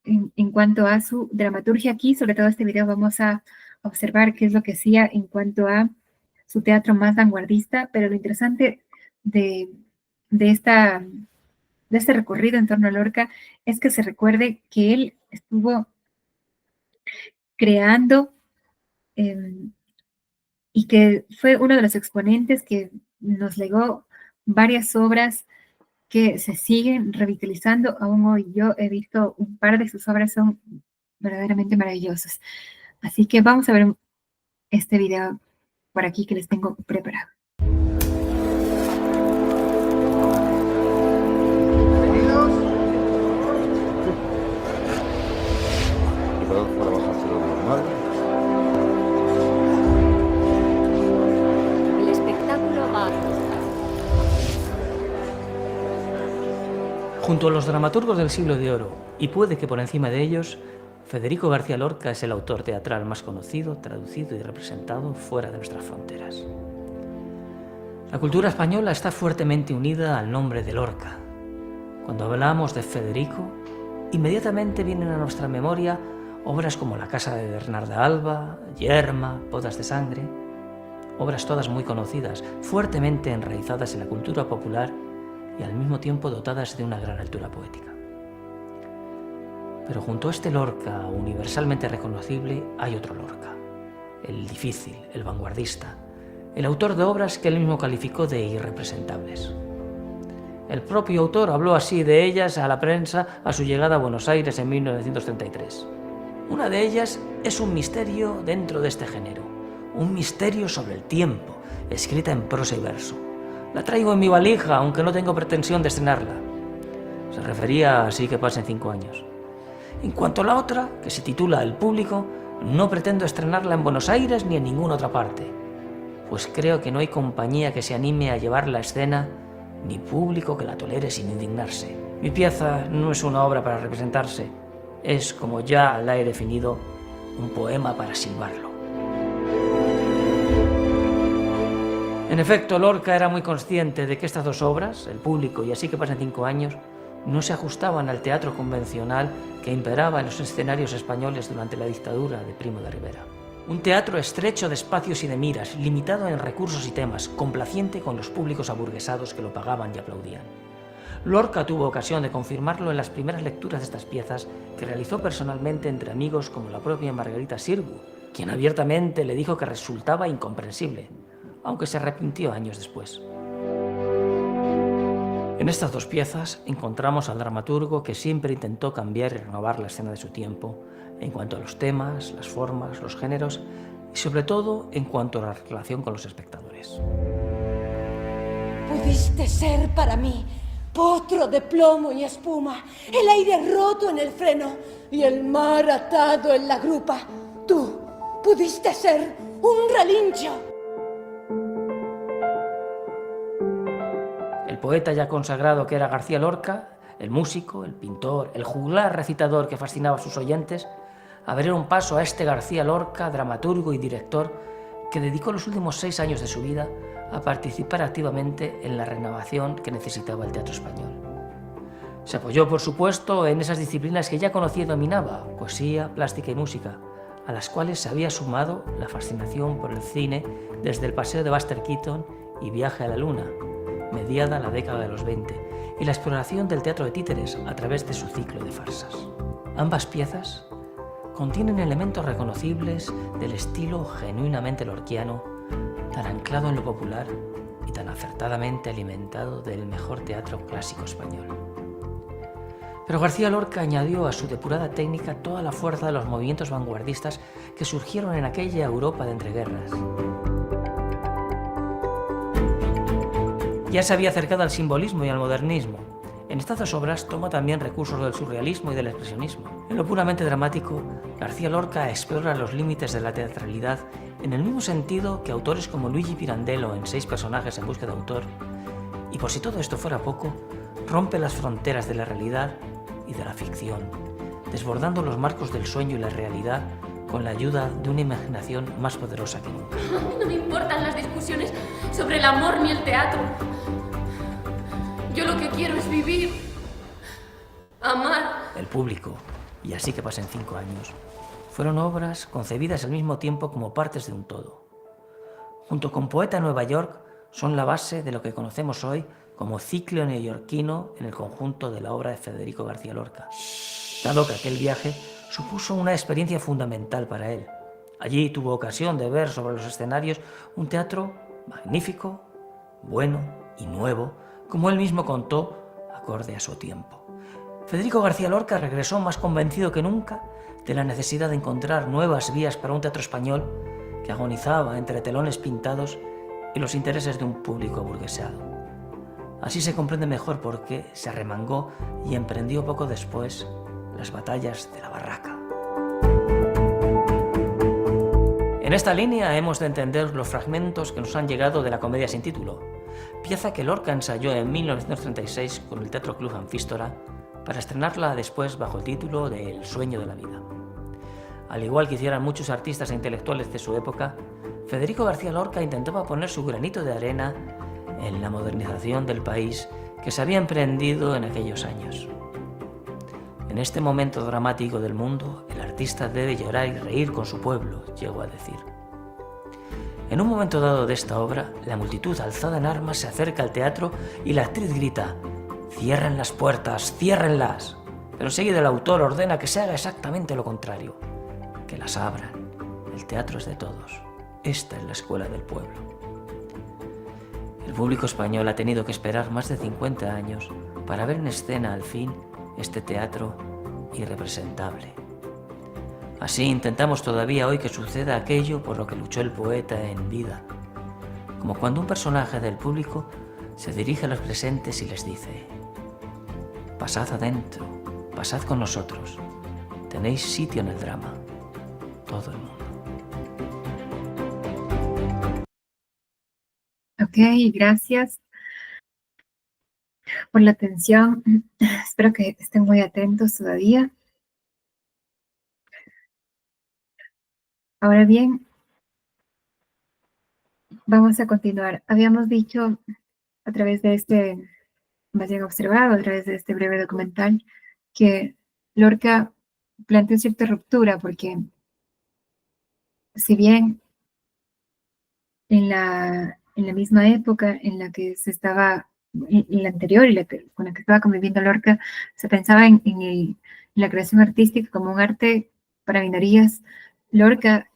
en cuanto a su dramaturgia. Aquí, sobre todo este video, vamos a observar qué es lo que hacía en cuanto a su teatro más vanguardista, pero lo interesante de este recorrido en torno a Lorca es que se recuerde que él estuvo creando y que fue uno de los exponentes que nos legó varias obras que se siguen revitalizando aún hoy. Yo he visto un par de sus obras, son verdaderamente maravillosas. Así que vamos a ver este video por aquí que les tengo preparado. El espectáculo va. Junto a los dramaturgos del siglo de oro, y puede que por encima de ellos, Federico García Lorca es el autor teatral más conocido, traducido y representado fuera de nuestras fronteras. La cultura española está fuertemente unida al nombre de Lorca. Cuando hablamos de Federico, inmediatamente vienen a nuestra memoria obras como La casa de Bernarda Alba, Yerma, Bodas de Sangre, obras todas muy conocidas, fuertemente enraizadas en la cultura popular y al mismo tiempo dotadas de una gran altura poética. Pero junto a este Lorca universalmente reconocible hay otro Lorca, el difícil, el vanguardista, el autor de obras que él mismo calificó de irrepresentables. El propio autor habló así de ellas a la prensa a su llegada a Buenos Aires en 1933. Una de ellas es un misterio dentro de este género, un misterio sobre el tiempo, escrita en prosa y verso. La traigo en mi valija, aunque no tengo pretensión de estrenarla. Se refería a Así que pasen 5 años. En cuanto a la otra, que se titula El público, no pretendo estrenarla en Buenos Aires ni en ninguna otra parte, pues creo que no hay compañía que se anime a llevarla a escena, ni público que la tolere sin indignarse. Mi pieza no es una obra para representarse, es, como ya la he definido, un poema para silbarlo. En efecto, Lorca era muy consciente de que estas dos obras, El público y Así que pasan 5 años, no se ajustaban al teatro convencional que imperaba en los escenarios españoles durante la dictadura de Primo de Rivera. Un teatro estrecho de espacios y de miras, limitado en recursos y temas, complaciente con los públicos aburguesados que lo pagaban y aplaudían. Lorca tuvo ocasión de confirmarlo en las primeras lecturas de estas piezas que realizó personalmente entre amigos como la propia Margarita Sirgu, quien abiertamente le dijo que resultaba incomprensible, aunque se arrepintió años después. En estas dos piezas encontramos al dramaturgo que siempre intentó cambiar y renovar la escena de su tiempo en cuanto a los temas, las formas, los géneros y sobre todo en cuanto a la relación con los espectadores. Pudiste ser para mí potro de plomo y espuma, el aire roto en el freno y el mar atado en la grupa. Tú pudiste ser un relincho. El poeta ya consagrado que era García Lorca, el músico, el pintor, el juglar recitador que fascinaba a sus oyentes, abrieron paso a este García Lorca, dramaturgo y director, que dedicó los últimos 6 años de su vida a participar activamente en la renovación que necesitaba el teatro español. Se apoyó, por supuesto, en esas disciplinas que ya conocía y dominaba, poesía, plástica y música, a las cuales se había sumado la fascinación por el cine desde El paseo de Buster Keaton y Viaje a la luna, mediada la década de los 20, y la exploración del teatro de títeres a través de su ciclo de farsas. Ambas piezas contienen elementos reconocibles del estilo genuinamente lorquiano, tan anclado en lo popular y tan acertadamente alimentado del mejor teatro clásico español. Pero García Lorca añadió a su depurada técnica toda la fuerza de los movimientos vanguardistas que surgieron en aquella Europa de entreguerras. Ya se había acercado al simbolismo y al modernismo. En estas dos obras toma también recursos del surrealismo y del expresionismo. En lo puramente dramático, García Lorca explora los límites de la teatralidad en el mismo sentido que autores como Luigi Pirandello en 6 personajes en busca de autor, y por si todo esto fuera poco, rompe las fronteras de la realidad y de la ficción, desbordando los marcos del sueño y la realidad con la ayuda de una imaginación más poderosa que nunca. A mí no me importan las discusiones sobre el amor ni el teatro. Yo lo que quiero es vivir, amar. El público, y así que pasen 5 años, fueron obras concebidas al mismo tiempo como partes de un todo. Junto con Poeta en Nueva York, son la base de lo que conocemos hoy como ciclo neoyorquino en el conjunto de la obra de Federico García Lorca, dado que aquel viaje supuso una experiencia fundamental para él. Allí tuvo ocasión de ver sobre los escenarios un teatro magnífico, bueno y nuevo, como él mismo contó, acorde a su tiempo. Federico García Lorca regresó más convencido que nunca de la necesidad de encontrar nuevas vías para un teatro español que agonizaba entre telones pintados y los intereses de un público aburguesado. Así se comprende mejor por qué se arremangó y emprendió poco después las batallas de la barraca. En esta línea hemos de entender los fragmentos que nos han llegado de la Comedia sin título, pieza que Lorca ensayó en 1936 con el Teatro Club Anfístora para estrenarla después bajo el título de El sueño de la vida. Al igual que hicieran muchos artistas e intelectuales de su época, Federico García Lorca intentaba poner su granito de arena en la modernización del país que se había emprendido en aquellos años. En este momento dramático del mundo, el artista debe llorar y reír con su pueblo, llegó a decir. En un momento dado de esta obra, la multitud alzada en armas se acerca al teatro y la actriz grita: «¡Cierren las puertas, ciérrenlas!». Pero enseguida el autor ordena que se haga exactamente lo contrario, que las abran. El teatro es de todos. Esta es la escuela del pueblo. El público español ha tenido que esperar más de 50 años para ver en escena al fin este teatro irrepresentable. Así intentamos todavía hoy que suceda aquello por lo que luchó el poeta en vida, como cuando un personaje del público se dirige a los presentes y les dice: «Pasad adentro, pasad con nosotros, tenéis sitio en el drama, todo el mundo». Ok, gracias por la atención. Espero que estén muy atentos todavía. Ahora bien, vamos a continuar. Habíamos dicho a través de este, más bien observado, a través de este breve documental, que Lorca planteó cierta ruptura porque si bien en la misma época en la que se estaba, en la anterior y con la que estaba conviviendo Lorca, se pensaba en la creación artística como un arte para minorías. Lorca,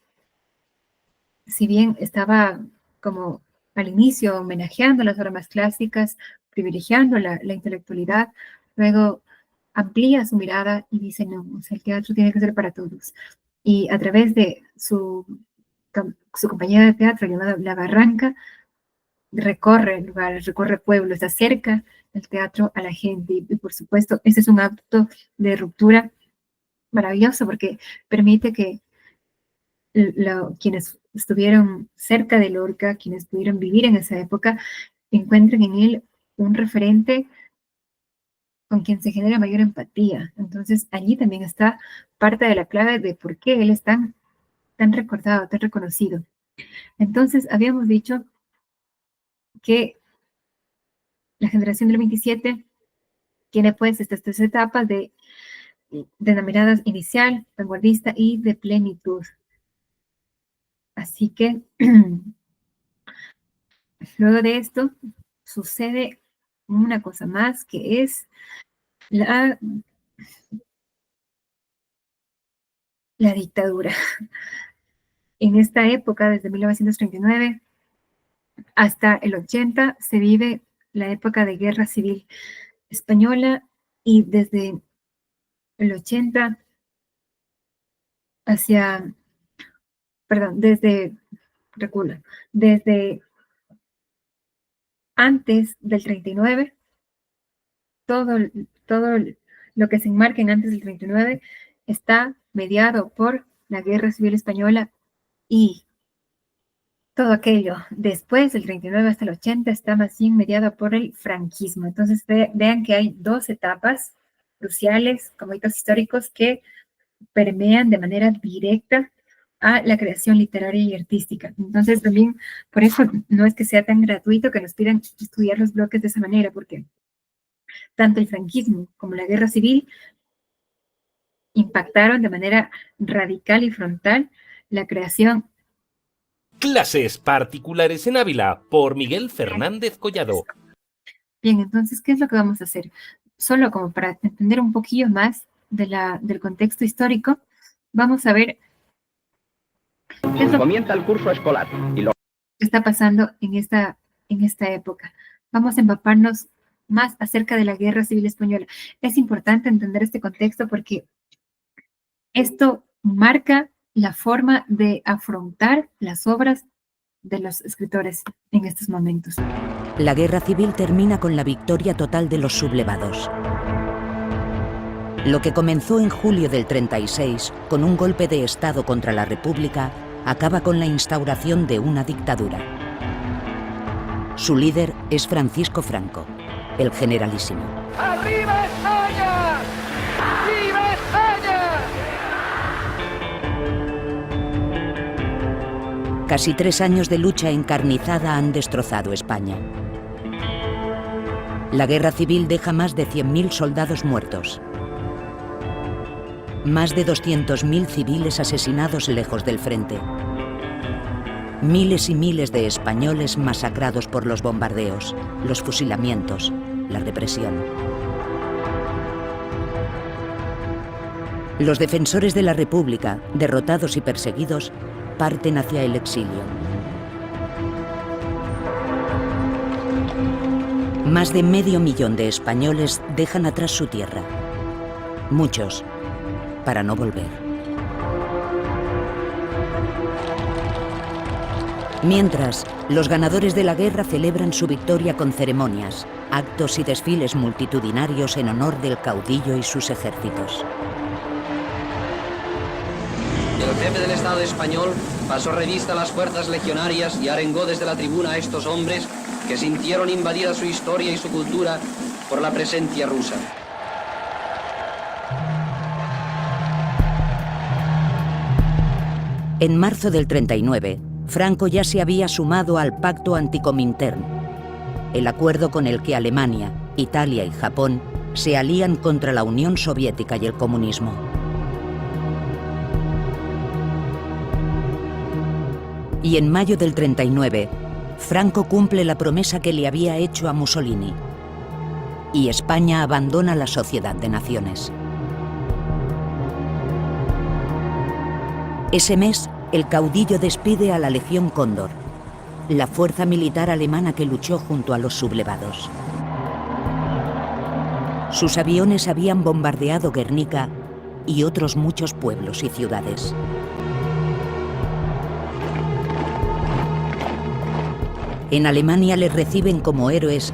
si bien estaba como al inicio homenajeando las obras más clásicas, privilegiando la intelectualidad, luego amplía su mirada y dice: no, o sea, el teatro tiene que ser para todos. Y a través de su compañía de teatro llamada La Barranca, recorre lugares, recorre pueblos, acerca el teatro a la gente. Y por supuesto, ese es un acto de ruptura maravilloso porque permite que quienes estuvieron cerca de Lorca, quienes pudieron vivir en esa época, encuentren en él un referente con quien se genera mayor empatía. Entonces, allí también está parte de la clave de por qué él es tan recordado, tan reconocido. Entonces, habíamos dicho que la generación del 27 tiene pues estas 3 etapas denominadas inicial, vanguardista y de plenitud. Así que luego de esto sucede una cosa más, que es la dictadura. En esta época, desde 1939 hasta el 80, se vive la época de guerra civil española, y desde el 80 desde antes del 39, todo lo que se enmarca en antes del 39 está mediado por la guerra civil española y todo aquello después del 39 hasta el 80 está más bien mediado por el franquismo. Entonces vean que hay dos etapas cruciales, como hitos históricos, que permean de manera directa a la creación literaria y artística. Entonces también, por eso no es que sea tan gratuito que nos pidan estudiar los bloques de esa manera, porque tanto el franquismo como la guerra civil impactaron de manera radical y frontal la creación. Clases particulares en Ávila por Miguel Fernández Collado. Bien, entonces, ¿qué es lo que vamos a hacer? Solo como para entender un poquillo más del contexto histórico, vamos a ver qué es lo Comienza el curso escolar y lo que está pasando en esta época. Vamos a empaparnos más acerca de la Guerra Civil Española. Es importante entender este contexto porque esto marca la forma de afrontar las obras de los escritores en estos momentos. La guerra civil termina con la victoria total de los sublevados. Lo que comenzó en julio del 36, con un golpe de Estado contra la República, acaba con la instauración de una dictadura. Su líder es Francisco Franco, el generalísimo. ¡Arriba España! ¡Viva España! Casi 3 años de lucha encarnizada han destrozado España. La guerra civil deja más de 100.000 soldados muertos. Más de 200.000 civiles asesinados lejos del frente. Miles y miles de españoles masacrados por los bombardeos, los fusilamientos, la represión. Los defensores de la República, derrotados y perseguidos, parten hacia el exilio. Más de 500.000 de españoles dejan atrás su tierra. Muchos, para no volver. Mientras, los ganadores de la guerra celebran su victoria con ceremonias, actos y desfiles multitudinarios en honor del caudillo y sus ejércitos. El jefe del Estado español pasó revista a las fuerzas legionarias y arengó desde la tribuna a estos hombres que sintieron invadida su historia y su cultura por la presencia rusa. En marzo del 39, Franco ya se había sumado al Pacto Anticomintern, el acuerdo con el que Alemania, Italia y Japón se alían contra la Unión Soviética y el comunismo. Y en mayo del 39, Franco cumple la promesa que le había hecho a Mussolini, y España abandona la Sociedad de Naciones. Ese mes, el caudillo despide a la Legión Cóndor, la fuerza militar alemana que luchó junto a los sublevados. Sus aviones habían bombardeado Guernica y otros muchos pueblos y ciudades. En Alemania les reciben como héroes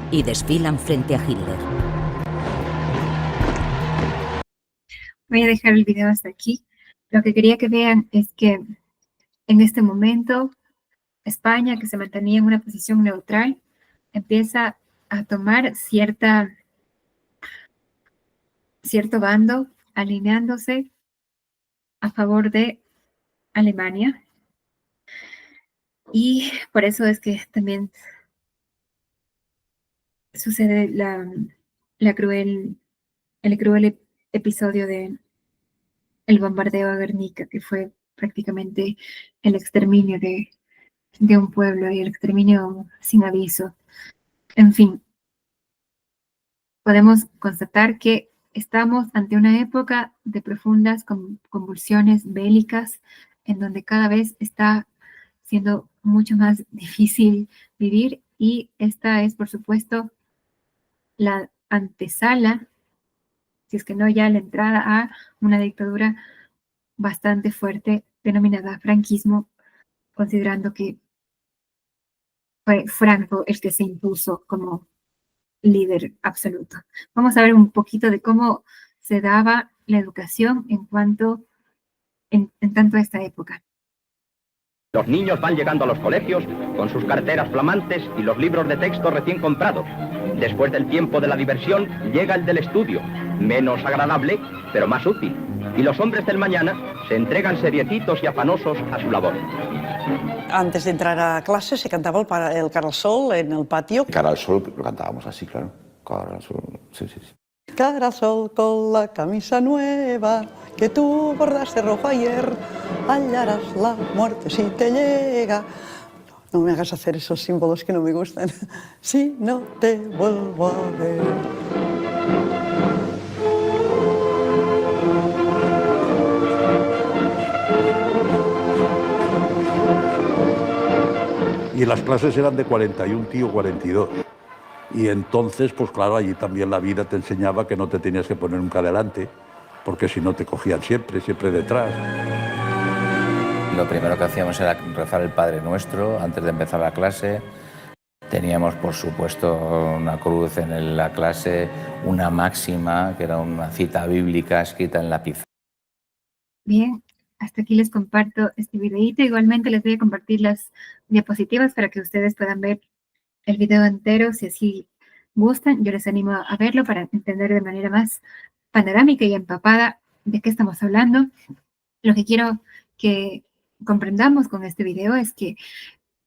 y desfilan frente a Hitler. Voy a dejar el video hasta aquí. Lo que quería que vean es que en este momento España, que se mantenía en una posición neutral, empieza a tomar cierto bando, alineándose a favor de Alemania. Y por eso es que también sucede el cruel episodio de el bombardeo a Guernica, que fue prácticamente el exterminio de un pueblo y el exterminio sin aviso. En fin, podemos constatar que estamos ante una época de profundas convulsiones bélicas, en donde cada vez está siendo mucho más difícil vivir, y esta es, por supuesto, la antesala, si es que no ya la entrada a una dictadura bastante fuerte denominada franquismo, considerando que fue Franco el que se impuso como líder absoluto. Vamos a ver un poquito de cómo se daba la educación en tanto a esta época. Los niños van llegando a los colegios con sus carteras flamantes y los libros de texto recién comprados. Después del tiempo de la diversión llega el del estudio, menos agradable, pero más útil. Y los hombres del mañana se entregan seriecitos y afanosos a su labor. Antes de entrar a clase se cantaba el Cara al Sol en el patio. Cara al Sol lo cantábamos así, claro. Cara al Sol, sí. Cara al sol con la camisa nueva que tú bordaste rojo ayer, hallarás la muerte si te llega. No me hagas hacer esos símbolos que no me gustan. Si no te vuelvo a ver. Y las clases eran de 41 tío, 42. Y entonces, pues claro, allí también la vida te enseñaba que no te tenías que poner nunca delante, porque si no te cogían siempre detrás. Lo primero que hacíamos era rezar el Padre Nuestro antes de empezar la clase. Teníamos, por supuesto, una cruz en la clase, una máxima, que era una cita bíblica escrita en la pizarra. Bien, hasta aquí les comparto este videíto. Igualmente les voy a compartir las diapositivas para que ustedes puedan ver el video entero, si así gustan. Yo les animo a verlo para entender de manera más panorámica y empapada de qué estamos hablando. Lo que quiero que comprendamos con este video es que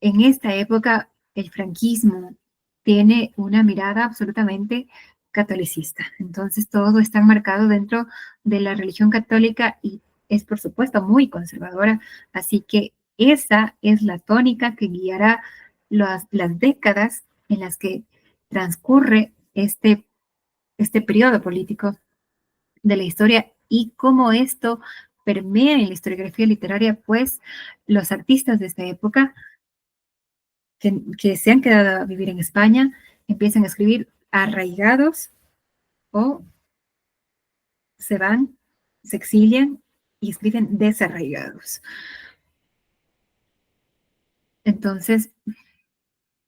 en esta época el franquismo tiene una mirada absolutamente catolicista. Entonces todo está marcado dentro de la religión católica y es por supuesto muy conservadora. Así que esa es la tónica que guiará las décadas en las que transcurre este periodo político de la historia y cómo esto permea en la historiografía literaria, pues los artistas de esta época que se han quedado a vivir en España empiezan a escribir arraigados o se van, se exilian y escriben desarraigados. Entonces,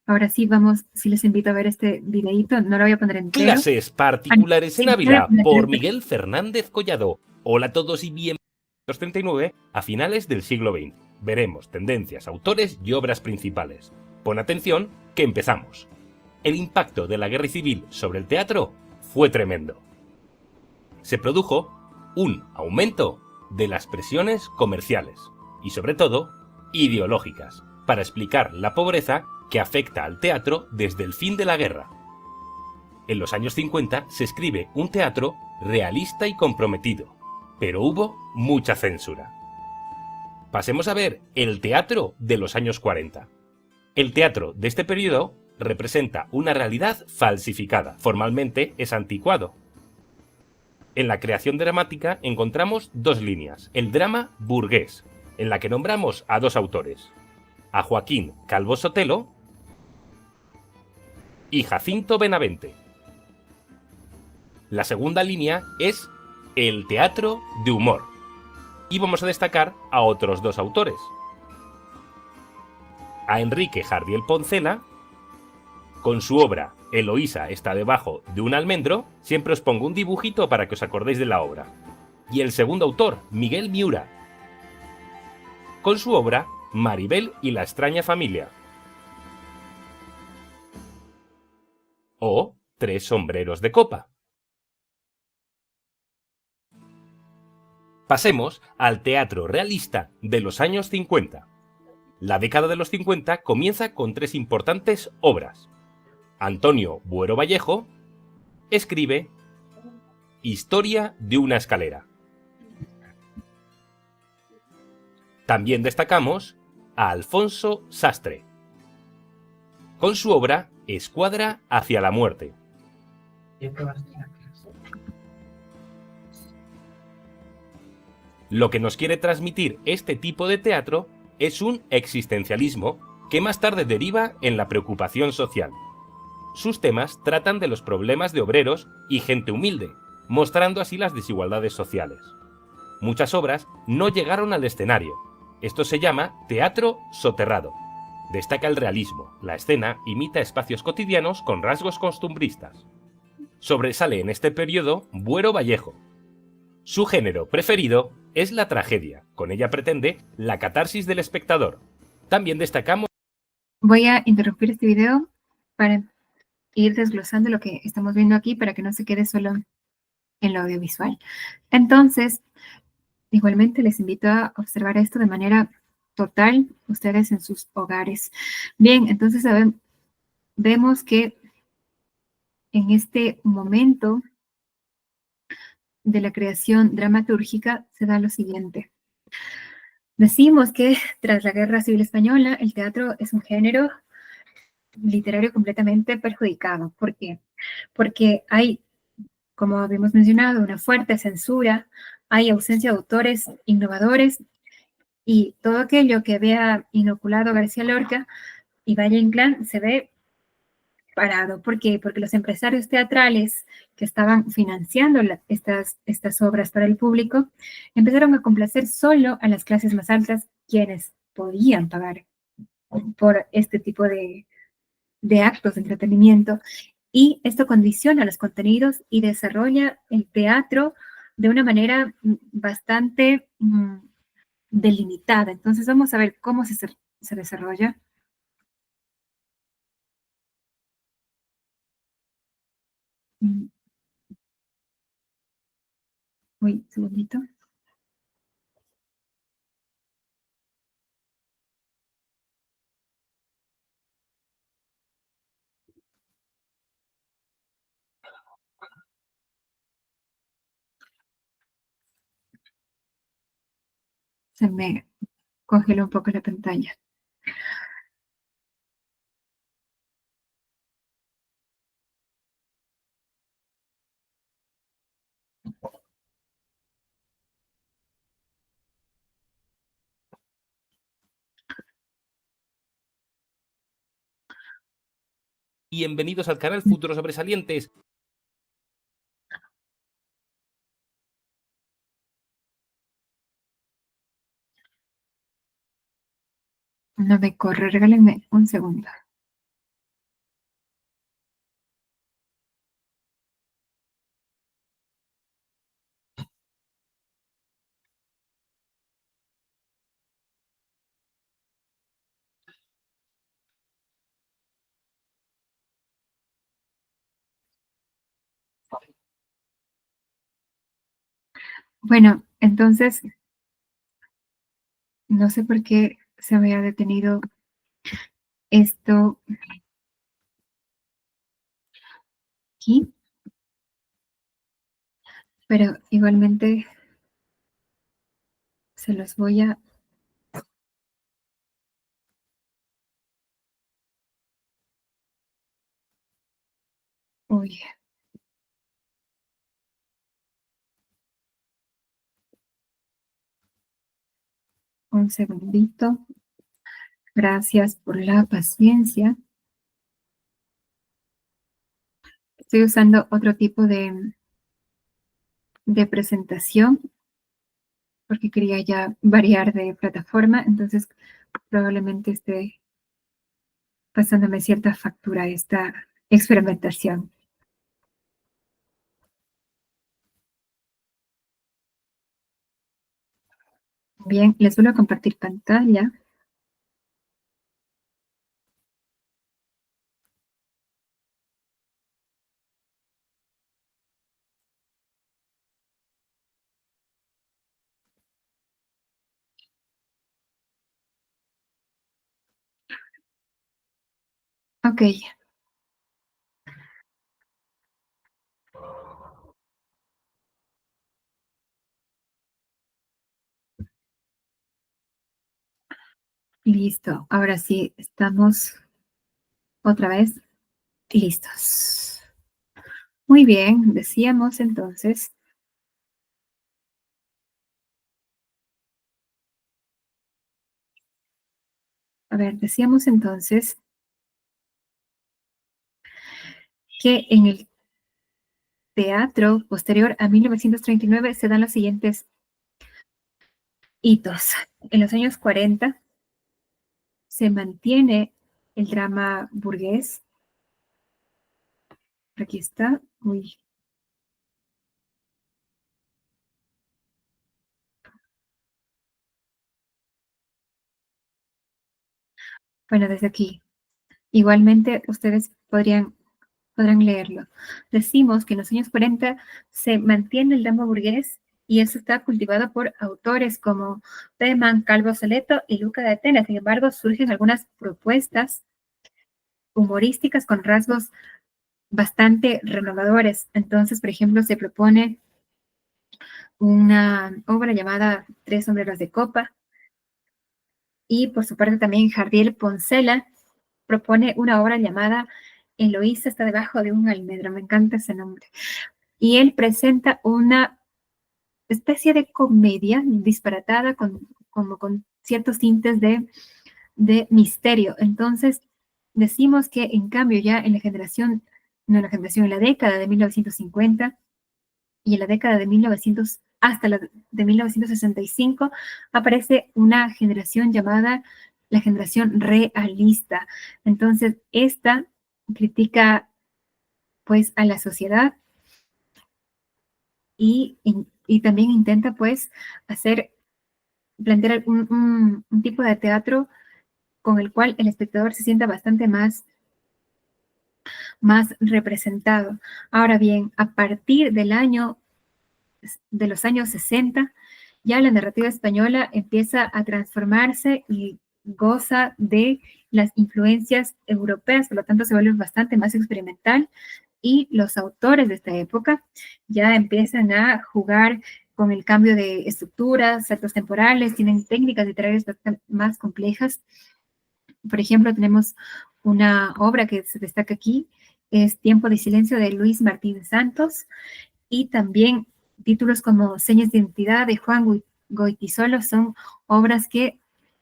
ahora sí sí les invito a ver este videíto, no lo voy a poner entero. Clases particulares en Ávila por Miguel Fernández Collado. Hola a todos y bienvenidos a 1939 a finales del siglo XX. Veremos tendencias, autores y obras principales. Pon atención que empezamos. El impacto de la guerra civil sobre el teatro fue tremendo. Se produjo un aumento de las presiones comerciales y sobre todo ideológicas para explicar la pobreza que afecta al teatro desde el fin de la guerra. En los años 50 se escribe un teatro realista y comprometido, pero hubo mucha censura. Pasemos a ver el teatro de los años 40. El teatro de este periodo representa una realidad falsificada, formalmente es anticuado. En la creación dramática encontramos dos líneas, el drama burgués, en la que nombramos a dos autores, a Joaquín Calvo Sotelo y Jacinto Benavente. La segunda línea es el teatro de humor. Y vamos a destacar a otros dos autores. A Enrique Jardiel Poncela, con su obra Eloísa está debajo de un almendro. Siempre os pongo un dibujito para que os acordéis de la obra. Y el segundo autor, Miguel Miura, con su obra Maribel y la extraña familia. O Tres sombreros de copa. Pasemos al teatro realista de los años 50. La década de los 50 comienza con tres importantes obras. Antonio Buero Vallejo escribe Historia de una escalera. También destacamos a Alfonso Sastre, con su obra Escuadra hacia la muerte. Lo que nos quiere transmitir este tipo de teatro es un existencialismo que más tarde deriva en la preocupación social. Sus temas tratan de los problemas de obreros y gente humilde, mostrando así las desigualdades sociales. Muchas obras no llegaron al escenario. Esto se llama teatro soterrado. Destaca el realismo. La escena imita espacios cotidianos con rasgos costumbristas. Sobresale en este periodo Buero Vallejo. Su género preferido es la tragedia. Con ella pretende la catarsis del espectador. También destacamos... Voy a interrumpir este video para ir desglosando lo que estamos viendo aquí para que no se quede solo en lo audiovisual. Entonces, igualmente les invito a observar esto de manera total, ustedes en sus hogares. Bien, entonces vemos que en este momento de la creación dramatúrgica se da lo siguiente. Decimos que tras la Guerra Civil Española, el teatro es un género literario completamente perjudicado. ¿Por qué? Porque hay, como habíamos mencionado, una fuerte censura, hay ausencia de autores innovadores y todo aquello que había inoculado García Lorca y Valle Inclán se ve parado. ¿Por qué? Porque los empresarios teatrales que estaban financiando estas obras para el público empezaron a complacer solo a las clases más altas, quienes podían pagar por este tipo de actos de entretenimiento. Y esto condiciona los contenidos y desarrolla el teatro de una manera bastante delimitada. Entonces vamos a ver cómo se desarrolla. Uy, segundito. Se me congeló un poco la pantalla. Bienvenidos al canal Futuros Sobresalientes. No me corre, regálenme un segundo. Bueno, entonces, no sé por qué se había detenido esto aquí, pero igualmente se los voy a... Uy. Un segundito. Gracias por la paciencia. Estoy usando otro tipo de presentación porque quería ya variar de plataforma, entonces probablemente esté pasándome cierta factura esta experimentación. Bien, les vuelvo a compartir pantalla. Ok. Listo. Ahora sí, estamos otra vez listos. Muy bien, decíamos entonces. A ver, decíamos entonces que en el teatro posterior a 1939 se dan los siguientes hitos. En los años 40 se mantiene el drama burgués. Aquí está. Uy. Bueno, desde aquí. Igualmente, ustedes podrán leerlo. Decimos que en los años 40 se mantiene el drama burgués y eso está cultivado por autores como Beckman, Calvo Soleto y Luca de Atenas. Sin embargo, surgen algunas propuestas humorísticas con rasgos bastante renovadores. Entonces, por ejemplo, se propone una obra llamada Tres sombreros de copa, y por su parte también Jardiel Poncela propone una obra llamada Eloísa está debajo de un almendro. Me encanta ese nombre. Y él presenta una especie de comedia disparatada con ciertos tintes de misterio. Entonces, decimos que en cambio ya en la década de 1950 y en la década de 1900 hasta la de 1965 aparece una generación llamada la generación realista. Entonces, esta critica pues a la sociedad y también intenta pues plantear un tipo de teatro con el cual el espectador se sienta bastante más representado. Ahora bien, a partir de los años 60, ya la narrativa española empieza a transformarse y goza de las influencias europeas, por lo tanto se vuelve bastante más experimental y los autores de esta época ya empiezan a jugar con el cambio de estructuras, saltos temporales, tienen técnicas literarias bastante más complejas. Por ejemplo, tenemos una obra que se destaca aquí, es Tiempo de silencio de Luis Martín Santos, y también títulos como Señas de identidad de Juan Goytisolo son obras que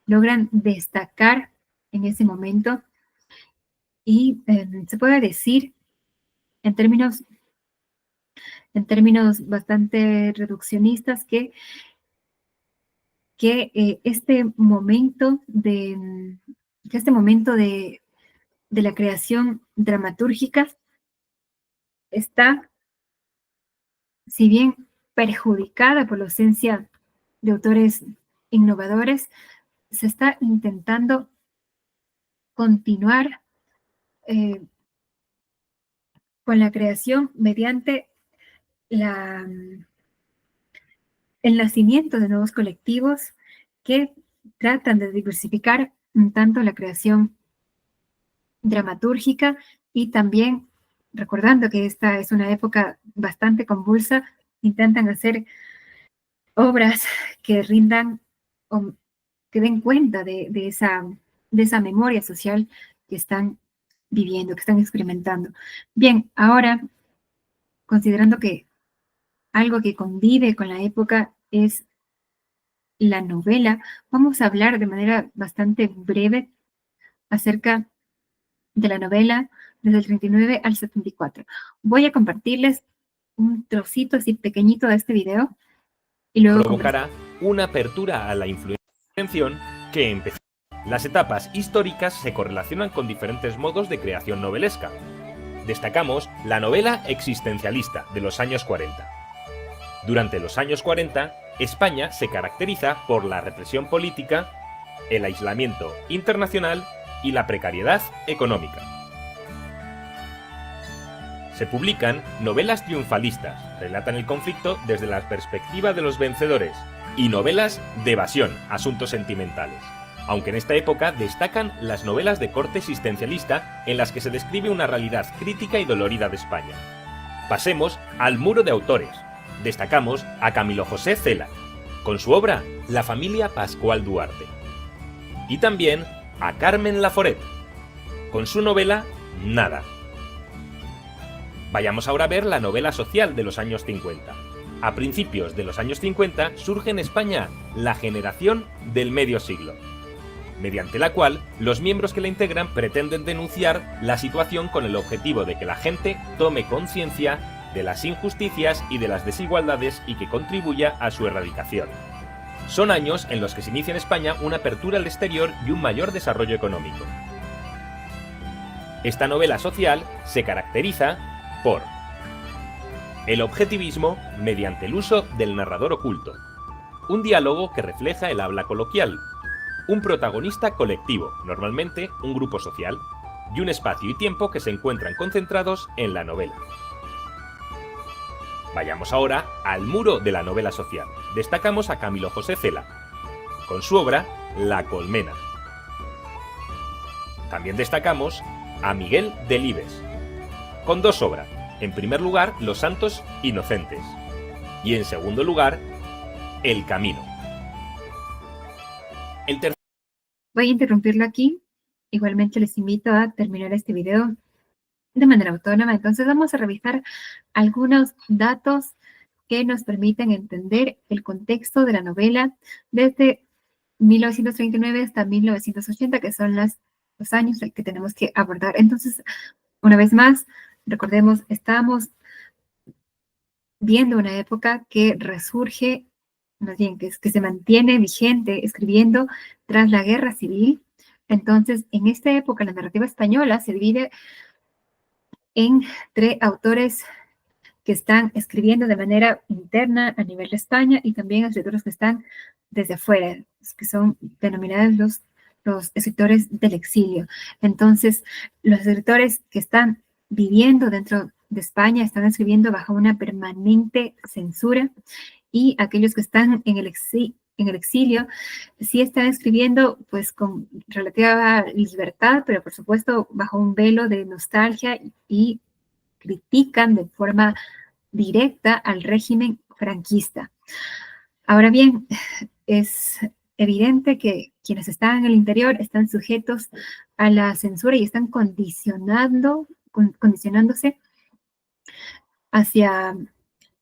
logran destacar en ese momento y se puede decir en términos bastante reduccionistas que este momento de la creación dramatúrgica está, si bien perjudicada por la ausencia de autores innovadores, se está intentando continuar con la creación mediante el nacimiento de nuevos colectivos que tratan de diversificar un tanto la creación dramatúrgica y también, recordando que esta es una época bastante convulsa, intentan hacer obras que rindan o que den cuenta de esa memoria social que están viviendo, que están experimentando. Bien, ahora, considerando que algo que convive con la época es la novela, vamos a hablar de manera bastante breve acerca de la novela desde el 39 al 74. Voy a compartirles un trocito así pequeñito de este video y luego provocará una apertura a la influencia que empezó. Las etapas históricas se correlacionan con diferentes modos de creación novelesca. Destacamos la novela existencialista de los años 40. Durante los años 40, España se caracteriza por la represión política, el aislamiento internacional y la precariedad económica. Se publican novelas triunfalistas, relatan el conflicto desde la perspectiva de los vencedores, y novelas de evasión, asuntos sentimentales. Aunque en esta época destacan las novelas de corte existencialista en las que se describe una realidad crítica y dolorida de España. Pasemos al muro de autores. Destacamos a Camilo José Cela, con su obra La familia Pascual Duarte. Y también a Carmen Laforet, con su novela Nada. Vayamos ahora a ver la novela social de los años 50. A principios de los años 50 surge en España la generación del medio siglo, mediante la cual los miembros que la integran pretenden denunciar la situación con el objetivo de que la gente tome conciencia de las injusticias y de las desigualdades y que contribuya a su erradicación. Son años en los que se inicia en España una apertura al exterior y un mayor desarrollo económico. Esta novela social se caracteriza por el objetivismo mediante el uso del narrador oculto, un diálogo que refleja el habla coloquial, un protagonista colectivo, normalmente un grupo social, y un espacio y tiempo que se encuentran concentrados en la novela. Vayamos ahora al muro de la novela social. Destacamos a Camilo José Cela, con su obra La colmena. También destacamos a Miguel Delibes, con dos obras. En primer lugar, Los santos inocentes, y en segundo lugar, El camino. Voy a interrumpirlo aquí. Igualmente les invito a terminar este video de manera autónoma. Entonces vamos a revisar algunos datos que nos permiten entender el contexto de la novela desde 1939 hasta 1980, que son los años que tenemos que abordar. Entonces, una vez más, recordemos, estamos viendo una época que resurge, más bien que se mantiene vigente escribiendo tras la Guerra Civil. Entonces, en esta época, la narrativa española se divide entre autores que están escribiendo de manera interna a nivel de España y también escritores que están desde afuera, que son denominados los escritores del exilio. Entonces, los escritores que están viviendo dentro de España están escribiendo bajo una permanente censura, y aquellos que están en el exilio sí están escribiendo pues con relativa libertad, pero por supuesto bajo un velo de nostalgia, y critican de forma directa al régimen franquista. Ahora bien, es evidente que quienes están en el interior están sujetos a la censura y están condicionándose hacia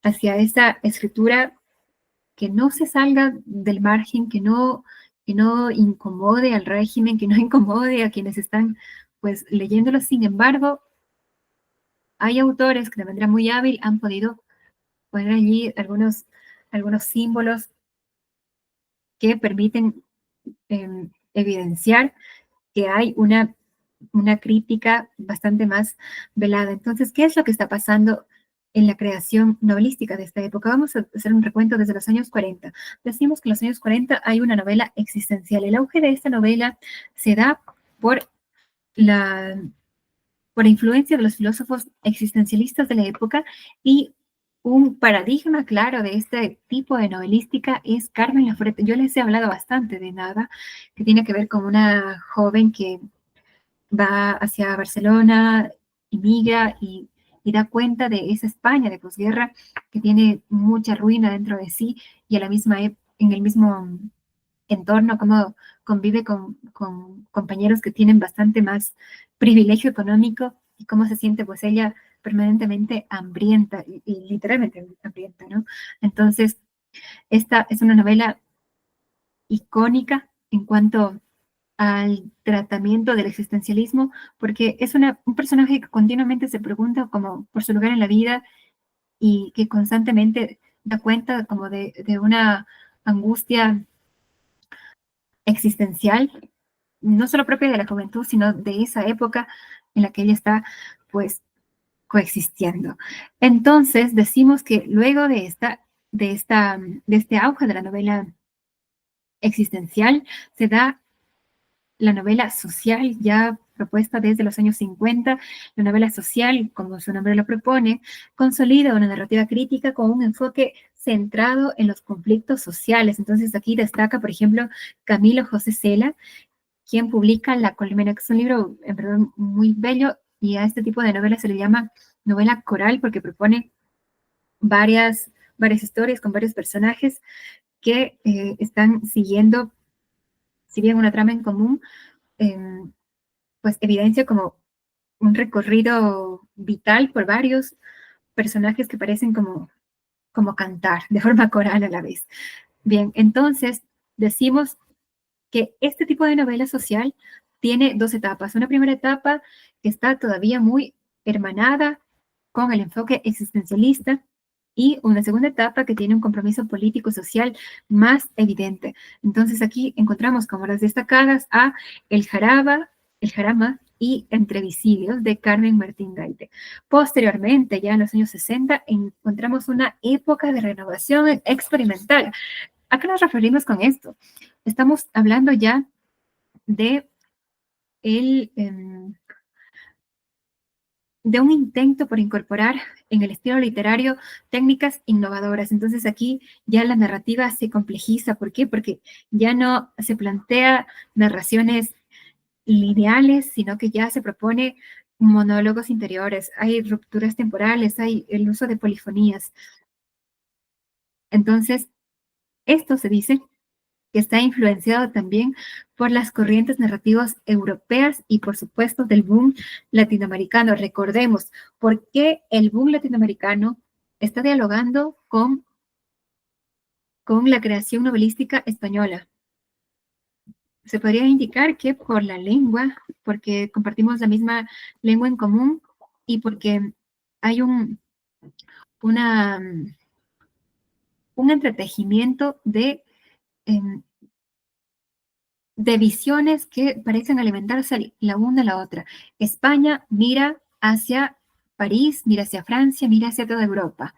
esa escritura que no se salga del margen, que no incomode al régimen, que no incomode a quienes están pues leyéndolo. Sin embargo, hay autores que de manera muy hábil han podido poner allí algunos símbolos que permiten evidenciar que hay una crítica bastante más velada. Entonces, ¿qué es lo que está pasando en la creación novelística de esta época? Vamos a hacer un recuento desde los años 40. Decimos que en los años 40 hay una novela existencial. El auge de esta novela se da por influencia de los filósofos existencialistas de la época, y un paradigma claro de este tipo de novelística es Carmen Laforet. Yo les he hablado bastante de Nada, que tiene que ver con una joven que va hacia Barcelona, emigra y da cuenta de esa España de posguerra que tiene mucha ruina dentro de sí, y a la misma en el mismo entorno, cómo convive con compañeros que tienen bastante más privilegio económico, y cómo se siente pues ella permanentemente hambrienta, y literalmente hambrienta, ¿no? Entonces, esta es una novela icónica en cuanto al tratamiento del existencialismo, porque es un personaje que continuamente se pregunta como por su lugar en la vida, y que constantemente da cuenta como de una angustia existencial, no solo propia de la juventud, sino de esa época en la que ella está pues coexistiendo. Entonces decimos que luego de este auge de la novela existencial se da la novela social, ya propuesta desde los años 50. La novela social, como su nombre lo propone, consolida una narrativa crítica con un enfoque centrado en los conflictos sociales. Entonces aquí destaca, por ejemplo, Camilo José Cela, quien publica La colmena, que es un libro en verdad muy bello, y a este tipo de novela se le llama novela coral porque propone varias historias con varios personajes que están siguiendo, si bien una trama en común, pues evidencia como un recorrido vital por varios personajes que parecen como cantar de forma coral a la vez. Bien, entonces decimos que este tipo de novela social tiene dos etapas. Una primera etapa que está todavía muy hermanada con el enfoque existencialista, y una segunda etapa que tiene un compromiso político-social más evidente. Entonces aquí encontramos como las destacadas a El Jarama y Entre Visibilios de Carmen Martín Gaite. Posteriormente, ya en los años 60, encontramos una época de renovación experimental. ¿A qué nos referimos con esto? Estamos hablando ya de un intento por incorporar en el estilo literario técnicas innovadoras. Entonces aquí ya la narrativa se complejiza. ¿Por qué? Porque ya no se plantea narraciones lineales, sino que ya se propone monólogos interiores, hay rupturas temporales, hay el uso de polifonías. Entonces, esto se dice que está influenciado también por las corrientes narrativas europeas y, por supuesto, del boom latinoamericano. Recordemos, ¿por qué el boom latinoamericano está dialogando con la creación novelística española? Se podría indicar que por la lengua, porque compartimos la misma lengua en común y porque hay un entretejimiento de visiones que parecen alimentarse la una a la otra. España mira hacia París, mira hacia Francia, mira hacia toda Europa.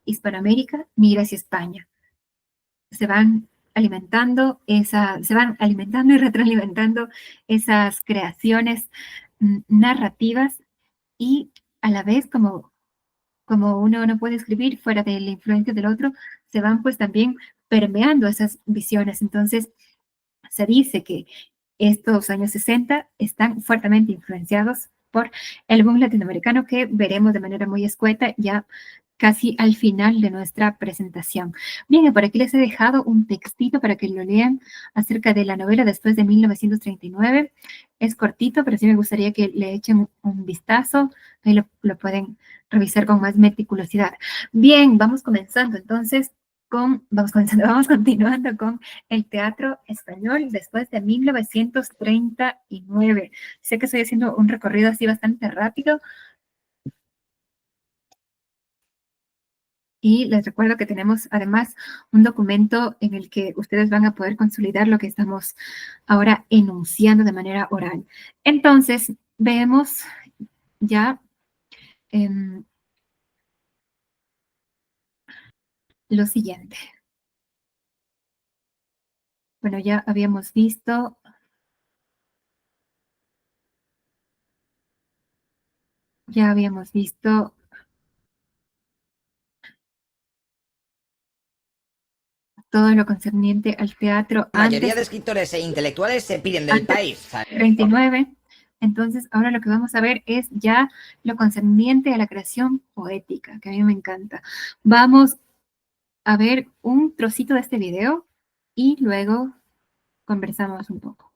Hispanoamérica mira hacia España. Se van alimentando y retroalimentando esas creaciones narrativas, y a la vez, como uno no puede escribir fuera de la influencia del otro, se van pues también permeando esas visiones. Entonces, se dice que estos años 60 están fuertemente influenciados por el boom latinoamericano, que veremos de manera muy escueta ya casi al final de nuestra presentación. Bien, por aquí les he dejado un textito para que lo lean acerca de la novela Después de 1939. Es cortito, pero sí me gustaría que le echen un vistazo. Ahí lo pueden revisar con más meticulosidad. Bien, vamos continuando con el teatro español después de 1939. Sé que estoy haciendo un recorrido así bastante rápido. Y les recuerdo que tenemos además un documento en el que ustedes van a poder consolidar lo que estamos ahora enunciando de manera oral. Entonces, vemos ya lo siguiente. Bueno, ya habíamos visto todo lo concerniente al teatro. La mayoría de escritores e intelectuales se piden del país. 39. Entonces, ahora lo que vamos a ver es ya lo concerniente a la creación poética, que a mí me encanta. Vamos a ver un trocito de este video y luego conversamos un poco.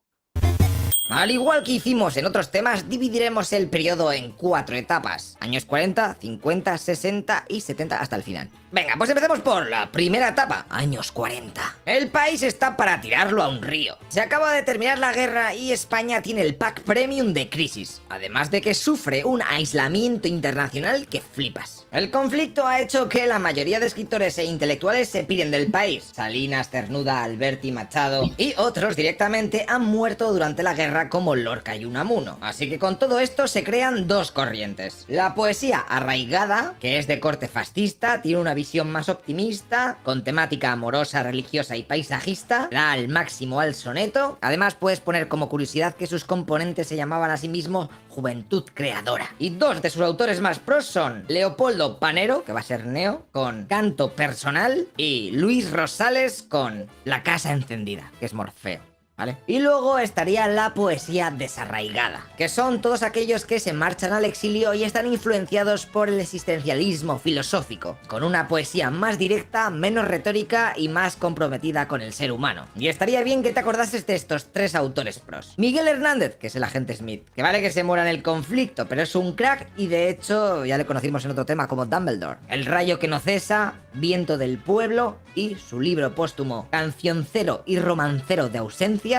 Al igual que hicimos en otros temas, dividiremos el periodo en 4 etapas. Años 40, 50, 60 y 70 hasta el final. Venga, pues empecemos por la primera etapa, años 40. El país está para tirarlo a un río. Se acaba de terminar la guerra y España tiene el pack premium de crisis, además de que sufre un aislamiento internacional que flipas. El conflicto ha hecho que la mayoría de escritores e intelectuales se piden del país. Salinas, Cernuda, Alberti, Machado y otros directamente han muerto durante la guerra, como Lorca y Unamuno. Así que con todo esto se crean dos corrientes. La poesía arraigada, que es de corte fascista, tiene una visión más optimista, con temática amorosa, religiosa y paisajista, da al máximo al soneto. Además puedes poner como curiosidad que sus componentes se llamaban a sí mismos Juventud Creadora. Y dos de sus autores más pros son Leopoldo Panero, que va a ser Neo, con Canto Personal, y Luis Rosales con La Casa Encendida, que es Morfeo. ¿Vale? Y luego estaría la poesía desarraigada, que son todos aquellos que se marchan al exilio y están influenciados por el existencialismo filosófico, con una poesía más directa, menos retórica y más comprometida con el ser humano. Y estaría bien que te acordases de estos tres autores pros. Miguel Hernández, que es el agente Smith, que vale que se muera en el conflicto, pero es un crack y de hecho ya le conocimos en otro tema como Dumbledore. El rayo que no cesa, Viento del pueblo y su libro póstumo Cancioncero y romancero de ausencia.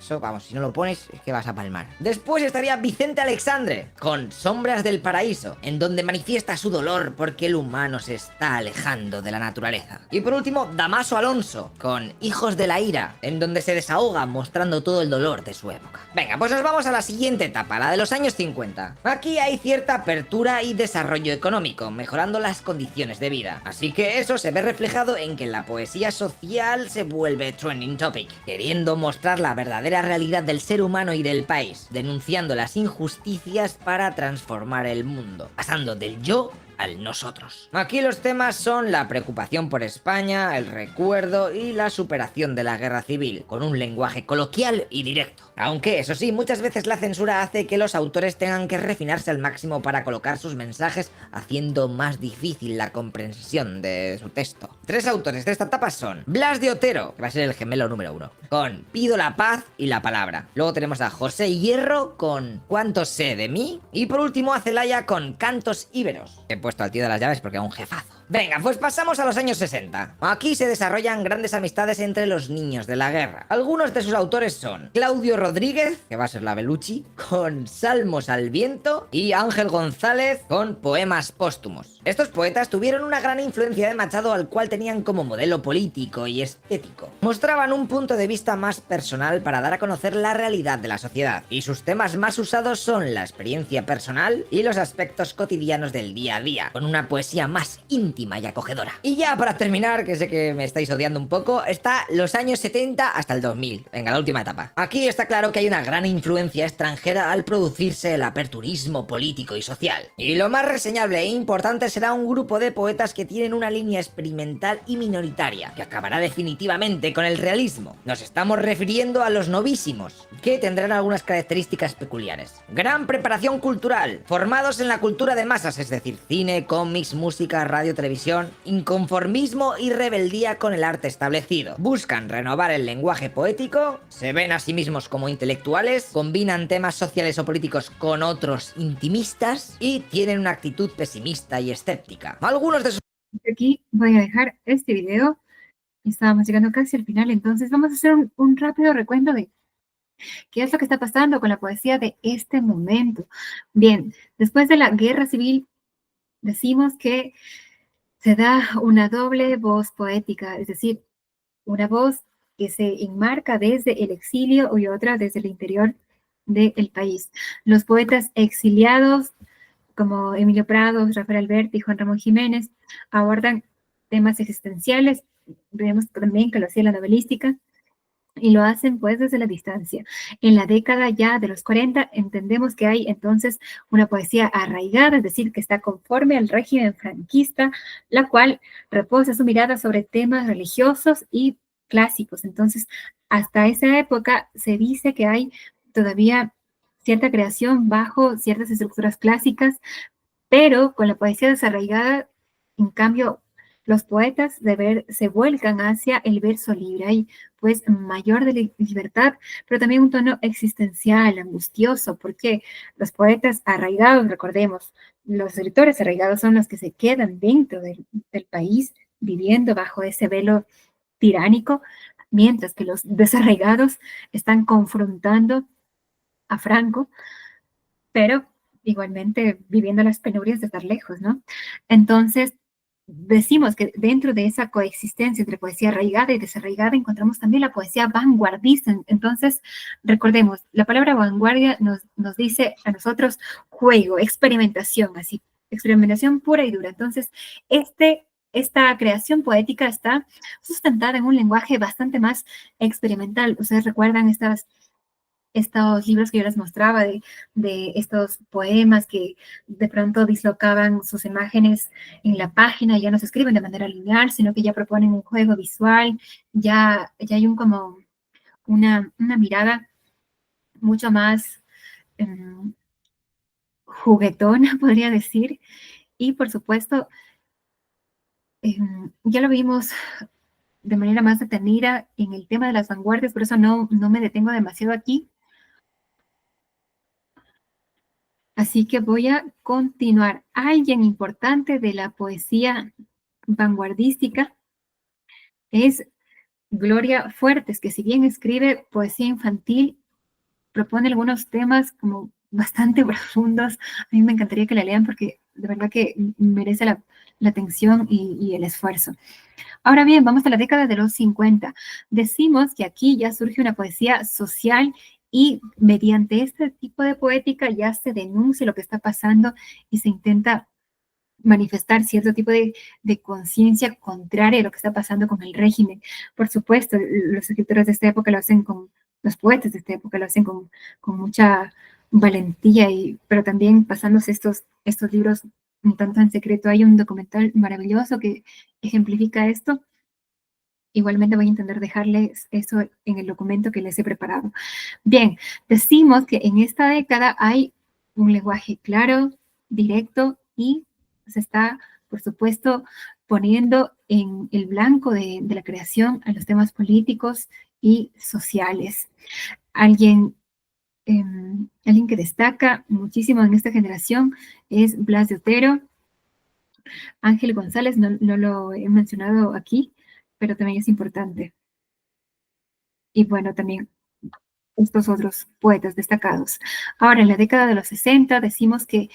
Eso, vamos, si no lo pones es que vas a palmar. Después estaría Vicente Alexandre con Sombras del Paraíso, en donde manifiesta su dolor porque el humano se está alejando de la naturaleza. Y por último, Damaso Alonso con Hijos de la Ira, en donde se desahoga mostrando todo el dolor de su época. Venga, pues nos vamos a la siguiente etapa, la de los años 50. Aquí hay cierta apertura y desarrollo económico, mejorando las condiciones de vida. Así que eso se ve reflejado en que la poesía social se vuelve trending topic, queriendo mostrar la verdadera verdadera realidad del ser humano y del país, denunciando las injusticias para transformar el mundo, pasando del yo al nosotros. Aquí los temas son la preocupación por España, el recuerdo y la superación de la guerra civil, con un lenguaje coloquial y directo. Aunque, eso sí, muchas veces la censura hace que los autores tengan que refinarse al máximo para colocar sus mensajes, haciendo más difícil la comprensión de su texto. 3 autores de esta etapa son Blas de Otero, que va a ser el gemelo número 1, con Pido la paz y la palabra. Luego tenemos a José Hierro con Cuánto sé de mí. Y por último a Celaya con Cantos íberos. He puesto al tío de las llaves porque era un jefazo. Venga, pues pasamos a los años 60. Aquí se desarrollan grandes amistades entre los niños de la guerra. Algunos de sus autores son Claudio Rodríguez, que va a ser la Belucci, con Salmos al viento, y Ángel González con Poemas póstumos. Estos poetas tuvieron una gran influencia de Machado, al cual tenían como modelo político y estético. Mostraban un punto de vista más personal para dar a conocer la realidad de la sociedad, y sus temas más usados son la experiencia personal y los aspectos cotidianos del día a día, con una poesía más íntima y acogedora. Y ya para terminar, que sé que me estáis odiando un poco, está los años 70 hasta el 2000. Venga, la última etapa. Aquí está claro que hay una gran influencia extranjera al producirse el aperturismo político y social. Y lo más reseñable e importante será un grupo de poetas que tienen una línea experimental y minoritaria, que acabará definitivamente con el realismo. Nos estamos refiriendo a los novísimos, que tendrán algunas características peculiares. Gran preparación cultural, formados en la cultura de masas, es decir, cine, cómics, música, radio, televisión, inconformismo y rebeldía con el arte establecido. Buscan renovar el lenguaje poético, se ven a sí mismos como intelectuales, combinan temas sociales o políticos con otros intimistas y tienen una actitud pesimista y escéptica. Algunos de sus... Aquí voy a dejar este video. Estábamos llegando casi al final, entonces vamos a hacer un rápido recuento de qué es lo que está pasando con la poesía de este momento. Bien, después de la guerra civil, decimos que se da una doble voz poética, es decir, una voz que se enmarca desde el exilio y otra desde el interior del país. Los poetas exiliados, como Emilio Prado, Rafael Alberti y Juan Ramón Jiménez, abordan temas existenciales. Vemos también que lo hacía la novelística, y lo hacen pues desde la distancia. En la década ya de los 40 entendemos que hay entonces una poesía arraigada, es decir, que está conforme al régimen franquista, la cual reposa su mirada sobre temas religiosos y clásicos. Entonces, hasta esa época se dice que hay todavía cierta creación bajo ciertas estructuras clásicas, pero con la poesía desarraigada, en cambio, los poetas se vuelcan hacia el verso libre. Hay pues mayor libertad, pero también un tono existencial, angustioso, porque los poetas arraigados, recordemos, los escritores arraigados son los que se quedan dentro del país, viviendo bajo ese velo tiránico, mientras que los desarraigados están confrontando a Franco, pero igualmente viviendo las penurias de estar lejos, ¿no? Entonces, decimos que dentro de esa coexistencia entre poesía arraigada y desarraigada encontramos también la poesía vanguardista. Entonces, recordemos, la palabra vanguardia nos dice a nosotros juego, experimentación, así, experimentación pura y dura. Entonces, esta creación poética está sustentada en un lenguaje bastante más experimental. Ustedes recuerdan estos libros que yo les mostraba de estos poemas que de pronto dislocaban sus imágenes en la página, ya no se escriben de manera lineal, sino que ya proponen un juego visual, ya hay una mirada mucho más juguetona, podría decir, y por supuesto, ya lo vimos de manera más detenida en el tema de las vanguardias, por eso no me detengo demasiado aquí. Así que voy a continuar. Alguien importante de la poesía vanguardística es Gloria Fuertes, que si bien escribe poesía infantil, propone algunos temas como bastante profundos. A mí me encantaría que la lean porque de verdad que merece la atención y el esfuerzo. Ahora bien, vamos a la década de los 50. Decimos que aquí ya surge una poesía social y mediante este tipo de poética ya se denuncia lo que está pasando y se intenta manifestar cierto tipo de conciencia contraria a lo que está pasando con el régimen. Por supuesto, los escritores de esta época lo hacen con los poetas de esta época lo hacen con mucha valentía, pero también pasándose estos libros un tanto en secreto. Hay un documental maravilloso que ejemplifica esto. Igualmente voy a intentar dejarles eso en el documento que les he preparado. Bien, decimos que en esta década hay un lenguaje claro, directo, y se está, por supuesto, poniendo en el blanco de la creación a los temas políticos y sociales. Alguien que destaca muchísimo en esta generación es Blas de Otero. Ángel González, no lo he mencionado aquí, pero también es importante. Y bueno, también estos otros poetas destacados. Ahora, en la década de los 60 decimos que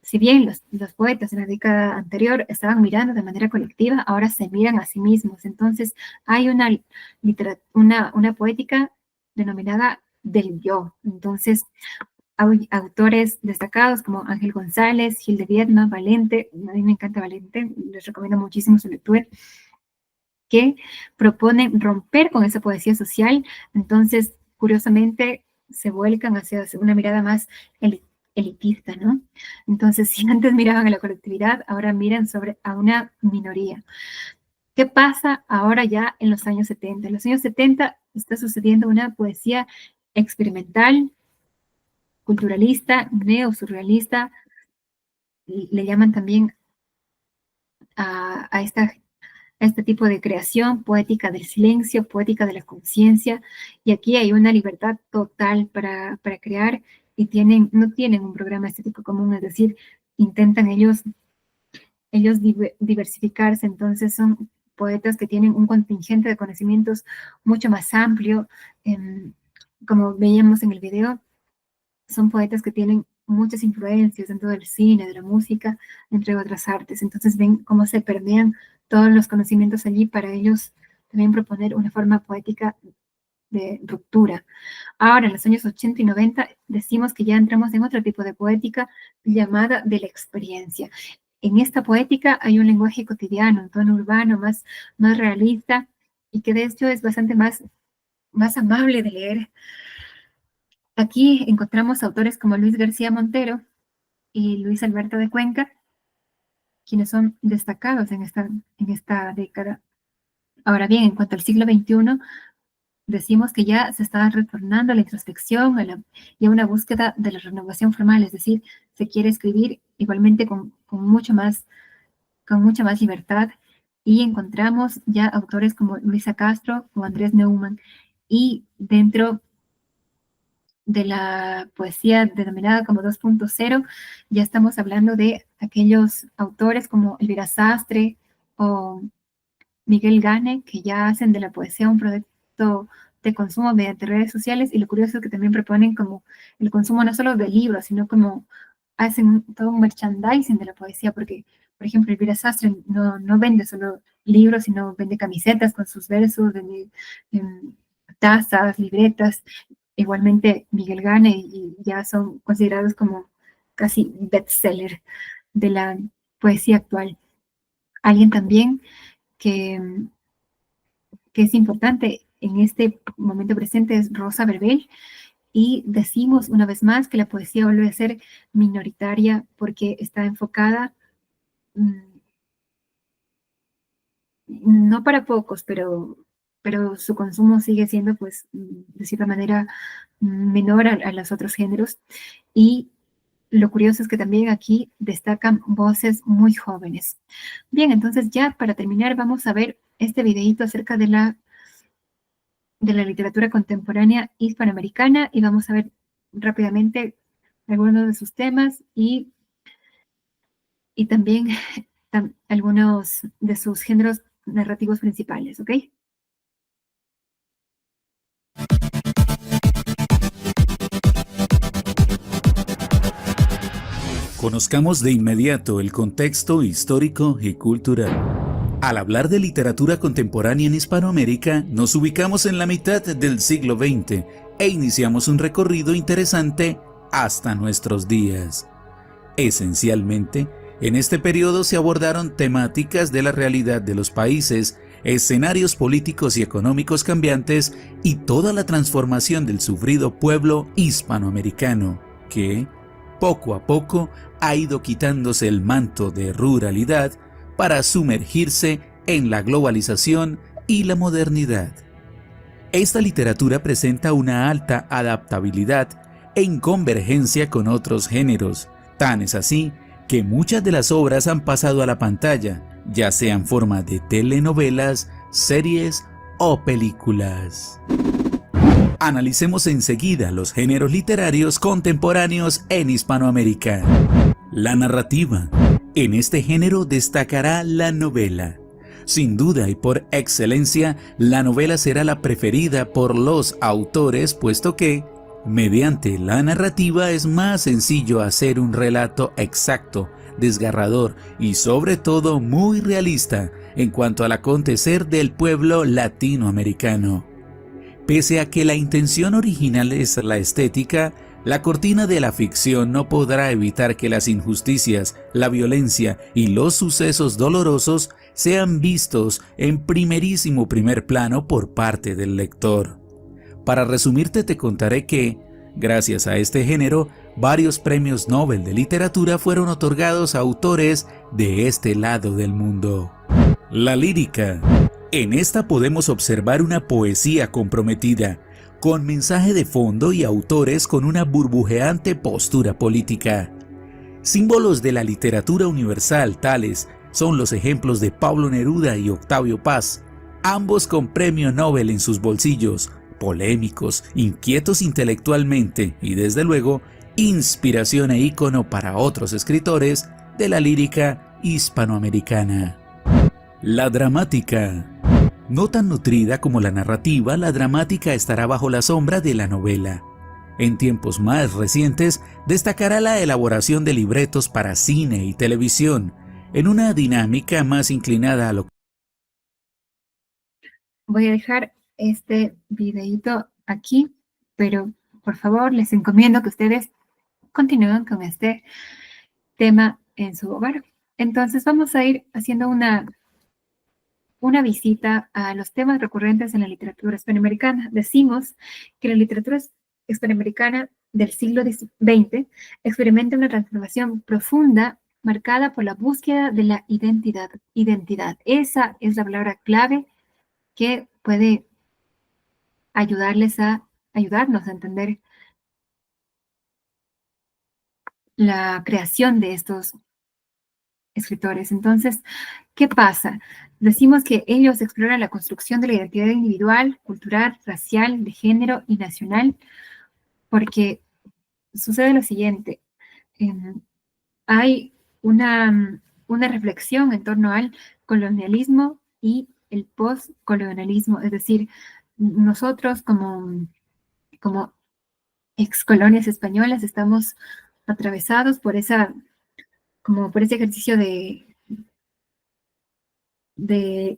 si bien los poetas en la década anterior estaban mirando de manera colectiva, ahora se miran a sí mismos. Entonces, hay una poética denominada del yo. Entonces, hay autores destacados como Ángel González, Gil de Viedma, Valente. A mí me encanta Valente, les recomiendo muchísimo su lectura, que proponen romper con esa poesía social. Entonces, curiosamente, se vuelcan hacia una mirada más elitista, ¿no? Entonces, si antes miraban a la colectividad, ahora miran a una minoría. ¿Qué pasa ahora ya en los años 70? En los años 70 está sucediendo una poesía experimental, culturalista, neosurrealista, le llaman también a este tipo de creación, poética del silencio, poética de la conciencia, y aquí hay una libertad total para crear, y no tienen un programa estético común, es decir, intentan ellos diversificarse. Entonces son poetas que tienen un contingente de conocimientos mucho más amplio, como veíamos en el video, son poetas que tienen muchas influencias dentro del cine, de la música, entre otras artes. Entonces ven cómo se permean todos los conocimientos allí para ellos también proponer una forma poética de ruptura. Ahora, en los años 80 y 90, decimos que ya entramos en otro tipo de poética llamada de la experiencia. En esta poética hay un lenguaje cotidiano, un tono urbano, más realista, y que de hecho es bastante más amable de leer. Aquí encontramos autores como Luis García Montero y Luis Alberto de Cuenca, quienes son destacados en esta década. Ahora bien, en cuanto al siglo XXI, decimos que ya se está retornando a la introspección y a una búsqueda de la renovación formal, es decir, se quiere escribir igualmente con mucha más libertad, y encontramos ya autores como Luisa Castro o Andrés Neumann, y dentro de la poesía denominada como 2.0, ya estamos hablando de aquellos autores como Elvira Sastre o Miguel Gane, que ya hacen de la poesía un producto de consumo mediante redes sociales, y lo curioso es que también proponen como el consumo no solo de libros, sino como hacen todo un merchandising de la poesía, porque, por ejemplo, Elvira Sastre no vende solo libros, sino vende camisetas con sus versos, vende tazas, libretas. Igualmente Miguel Gane, y ya son considerados como casi bestseller de la poesía actual. Alguien también que es importante en este momento presente es Rosa Verbel, y decimos una vez más que la poesía vuelve a ser minoritaria porque está enfocada no para pocos, pero su consumo sigue siendo, pues, de cierta manera menor a los otros géneros. Y lo curioso es que también aquí destacan voces muy jóvenes. Bien, entonces ya para terminar vamos a ver este videíto acerca de la literatura contemporánea hispanoamericana, y vamos a ver rápidamente algunos de sus temas y también algunos de sus géneros narrativos principales, ¿ok? Conozcamos de inmediato el contexto histórico y cultural. Al hablar de literatura contemporánea en Hispanoamérica, nos ubicamos en la mitad del siglo XX e iniciamos un recorrido interesante hasta nuestros días. Esencialmente, en este periodo se abordaron temáticas de la realidad de los países escenarios políticos y económicos cambiantes y toda la transformación del sufrido pueblo hispanoamericano, que, poco a poco, ha ido quitándose el manto de ruralidad para sumergirse en la globalización y la modernidad. Esta literatura presenta una alta adaptabilidad en convergencia con otros géneros, tan es así que muchas de las obras han pasado a la pantalla, ya sea en forma de telenovelas, series o películas. Analicemos enseguida los géneros literarios contemporáneos en Hispanoamérica. La narrativa. En este género destacará la novela. Sin duda y por excelencia, la novela será la preferida por los autores, puesto que, mediante la narrativa, es más sencillo hacer un relato exacto, desgarrador y sobre todo muy realista en cuanto al acontecer del pueblo latinoamericano. Pese a que la intención original es la estética, la cortina de la ficción no podrá evitar que las injusticias, la violencia y los sucesos dolorosos sean vistos en primerísimo primer plano por parte del lector. Para resumirte, te contaré que, gracias a este género, varios premios Nobel de literatura fueron otorgados a autores de este lado del mundo. La lírica. En esta podemos observar una poesía comprometida, con mensaje de fondo y autores con una burbujeante postura política. Símbolos de la literatura universal tales son los ejemplos de Pablo Neruda y Octavio Paz, ambos con premio Nobel en sus bolsillos, polémicos, inquietos intelectualmente y desde luego inspiración e ícono para otros escritores de la lírica hispanoamericana. La dramática. No tan nutrida como la narrativa, la dramática estará bajo la sombra de la novela. En tiempos más recientes destacará la elaboración de libretos para cine y televisión, en una dinámica más inclinada a lo... Voy a dejar este videito aquí, pero por favor les encomiendo que ustedes continúen con este tema en su hogar. Entonces vamos a ir haciendo una visita a los temas recurrentes en la literatura hispanoamericana. Decimos que la literatura hispanoamericana del siglo XX experimenta una transformación profunda marcada por la búsqueda de la identidad. Esa es la palabra clave que puede ayudarnos a entender la creación de estos escritores. Entonces, ¿qué pasa? Decimos que ellos exploran la construcción de la identidad individual, cultural, racial, de género y nacional, porque sucede lo siguiente. Hay una reflexión en torno al colonialismo y el postcolonialismo, es decir, nosotros como excolonias españolas estamos atravesados por ese ejercicio de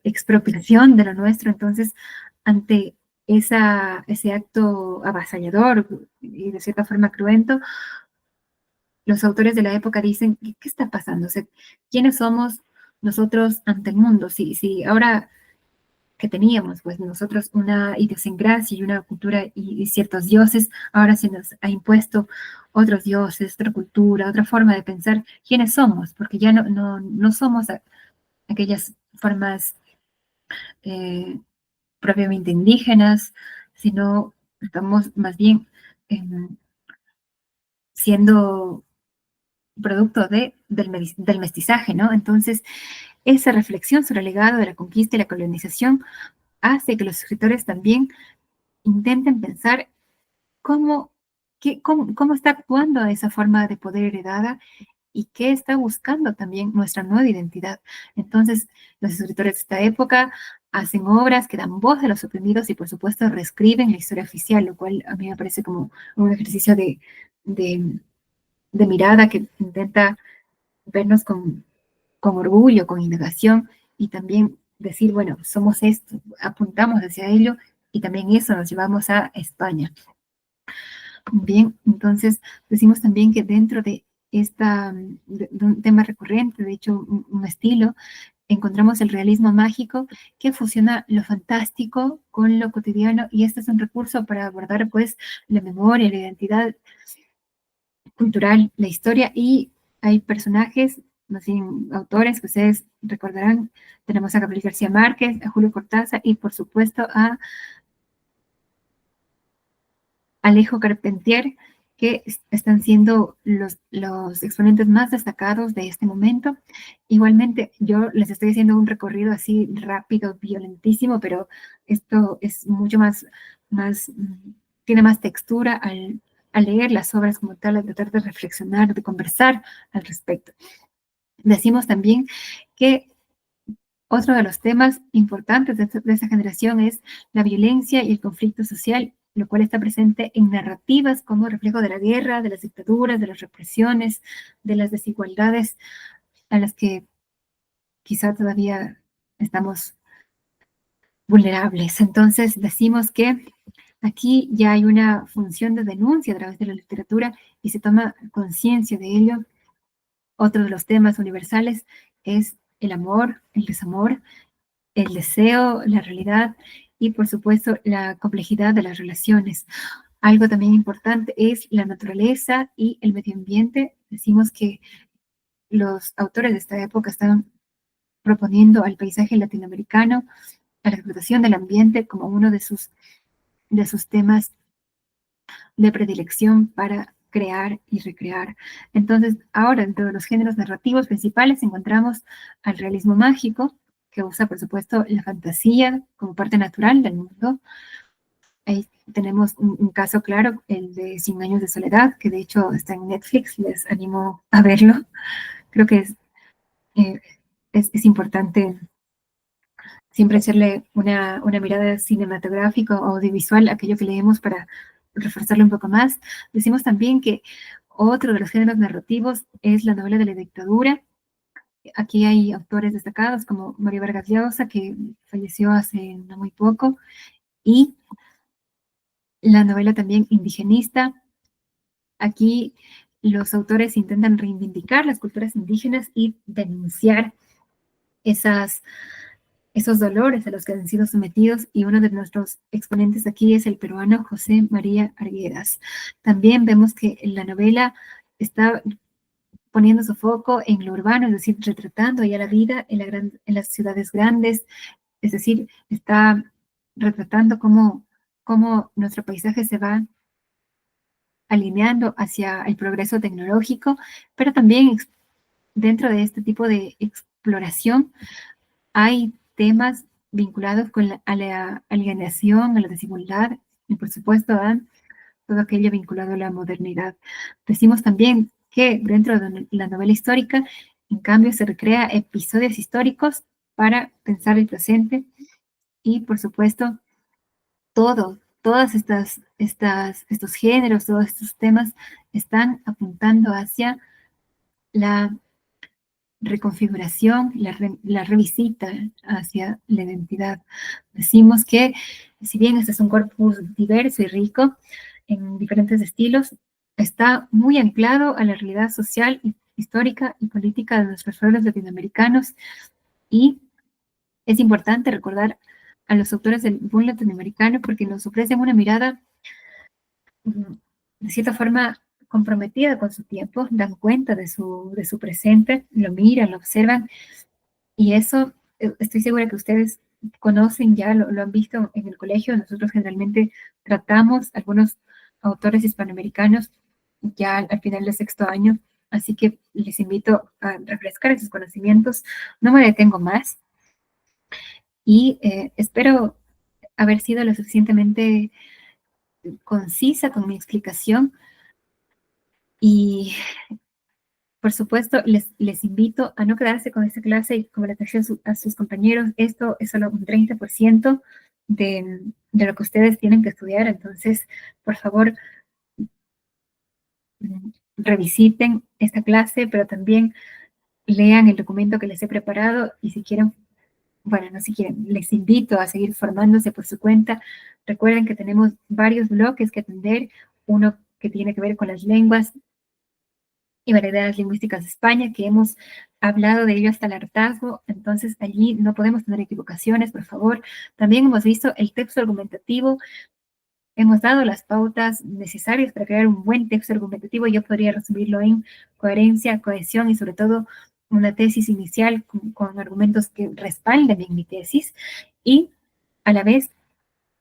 expropiación de lo nuestro. Entonces, ante ese acto avasallador y de cierta forma cruento, los autores de la época dicen, ¿qué está pasando? O sea, ¿quiénes somos nosotros ante el mundo? Si ahora que teníamos, pues nosotros una idiosincrasia y una cultura y ciertos dioses, ahora se nos ha impuesto otros dioses, otra cultura, otra forma de pensar. ¿Quiénes somos? Porque ya no somos aquellas formas propiamente indígenas, sino estamos más bien siendo producto del mestizaje, ¿no? Entonces, esa reflexión sobre el legado de la conquista y la colonización hace que los escritores también intenten pensar cómo está actuando esa forma de poder heredada y qué está buscando también nuestra nueva identidad. Entonces, los escritores de esta época hacen obras que dan voz a los oprimidos y, por supuesto, reescriben la historia oficial, lo cual a mí me parece como un ejercicio de mirada que intenta vernos con orgullo, con indagación y también decir, bueno, somos esto, apuntamos hacia ello y también eso nos llevamos a España. Bien, entonces decimos también que dentro de un tema recurrente, de hecho un estilo, encontramos el realismo mágico que fusiona lo fantástico con lo cotidiano, y este es un recurso para abordar pues la memoria, la identidad cultural, la historia, y hay personajes, más bien autores que ustedes recordarán. Tenemos a Gabriel García Márquez, a Julio Cortázar y por supuesto a Alejo Carpentier, que están siendo los exponentes más destacados de este momento. Igualmente, yo les estoy haciendo un recorrido así rápido, violentísimo, pero esto es mucho más tiene más textura al leer las obras como tal, al tratar de reflexionar, de conversar al respecto. Decimos también que otro de los temas importantes de esta generación es la violencia y el conflicto social, lo cual está presente en narrativas como reflejo de la guerra, de las dictaduras, de las represiones, de las desigualdades a las que quizá todavía estamos vulnerables. Entonces decimos que aquí ya hay una función de denuncia a través de la literatura y se toma conciencia de ello. Otro de los temas universales es el amor, el desamor, el deseo, la realidad y, por supuesto, la complejidad de las relaciones. Algo también importante es la naturaleza y el medio ambiente. Decimos que los autores de esta época están proponiendo al paisaje latinoamericano, a la explotación del ambiente como uno de sus temas de predilección para crear y recrear. Entonces, ahora, dentro de los géneros narrativos principales, encontramos al realismo mágico, que usa, por supuesto, la fantasía como parte natural del mundo. Ahí tenemos un caso claro, el de 100 años de soledad, que de hecho está en Netflix, les animo a verlo. Creo que es importante siempre echarle una mirada cinematográfica o audiovisual a aquello que leemos para reforzarlo un poco más. Decimos también que otro de los géneros narrativos es la novela de la dictadura. Aquí hay autores destacados como Mario Vargas Llosa, que falleció hace no muy poco, y la novela también indigenista. Aquí los autores intentan reivindicar las culturas indígenas y denunciar esos dolores a los que han sido sometidos, y uno de nuestros exponentes aquí es el peruano José María Arguedas. También vemos que la novela está poniendo su foco en lo urbano, es decir, retratando ya la vida en las ciudades grandes, es decir, está retratando cómo nuestro paisaje se va alineando hacia el progreso tecnológico, pero también dentro de este tipo de exploración hay temas vinculados a la alienación, a la desigualdad y, por supuesto, a todo aquello vinculado a la modernidad. Decimos también que dentro de la novela histórica, en cambio, se recrea episodios históricos para pensar el presente y, por supuesto, todos estos géneros, todos estos temas están apuntando hacia la reconfiguración, la revisita hacia la identidad. Decimos que, si bien este es un corpus diverso y rico en diferentes estilos, está muy anclado a la realidad social, histórica y política de nuestros pueblos latinoamericanos, y es importante recordar a los autores del boom latinoamericano porque nos ofrecen una mirada de cierta forma comprometida con su tiempo, dan cuenta de su presente, lo miran, lo observan, y eso estoy segura que ustedes conocen ya, lo han visto en el colegio. Nosotros generalmente tratamos algunos autores hispanoamericanos ya al final del 6º año, así que les invito a refrescar esos conocimientos. No me detengo más y espero haber sido lo suficientemente concisa con mi explicación. Y, por supuesto, les invito a no quedarse con esta clase y, como les decía a sus compañeros, esto es solo un 30% de lo que ustedes tienen que estudiar. Entonces, por favor, revisiten esta clase, pero también lean el documento que les he preparado, y si quieren, bueno, no si quieren, les invito a seguir formándose por su cuenta. Recuerden que tenemos varios bloques que atender, uno que tiene que ver con las lenguas y variedades lingüísticas de España, que hemos hablado de ello hasta el hartazgo, entonces allí no podemos tener equivocaciones, por favor. También hemos visto el texto argumentativo, hemos dado las pautas necesarias para crear un buen texto argumentativo. Yo podría resumirlo en coherencia, cohesión y sobre todo una tesis inicial con argumentos que respalden en mi tesis. Y a la vez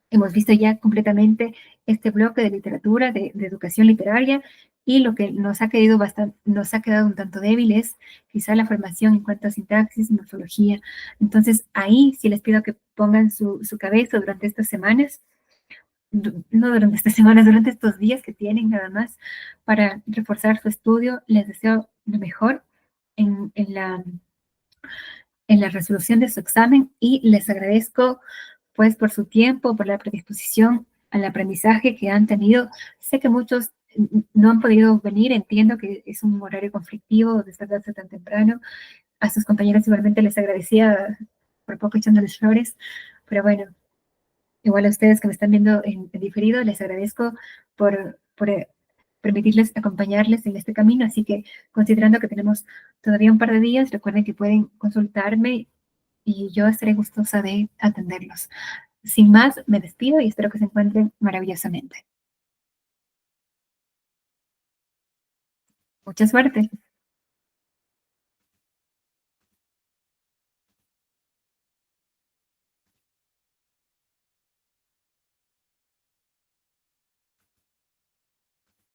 hemos visto ya completamente este bloque de literatura, de educación literaria, y lo que nos ha quedado un tanto débil es quizá la formación en cuanto a sintaxis, morfología. Entonces ahí sí les pido que pongan su cabeza durante estas semanas, no durante estas semanas, durante estos días que tienen nada más para reforzar su estudio. Les deseo lo mejor en la resolución de su examen y les agradezco pues por su tiempo, por la predisposición al aprendizaje que han tenido. Sé que muchos no han podido venir, entiendo que es un horario conflictivo despertarse tan temprano. A sus compañeros igualmente les agradecía por poco echándoles flores, pero bueno, igual a ustedes que me están viendo en diferido, les agradezco por permitirles acompañarles en este camino. Así que considerando que tenemos todavía un par de días, recuerden que pueden consultarme y yo estaré gustosa de atenderlos. Sin más, me despido y espero que se encuentren maravillosamente. Mucha suerte.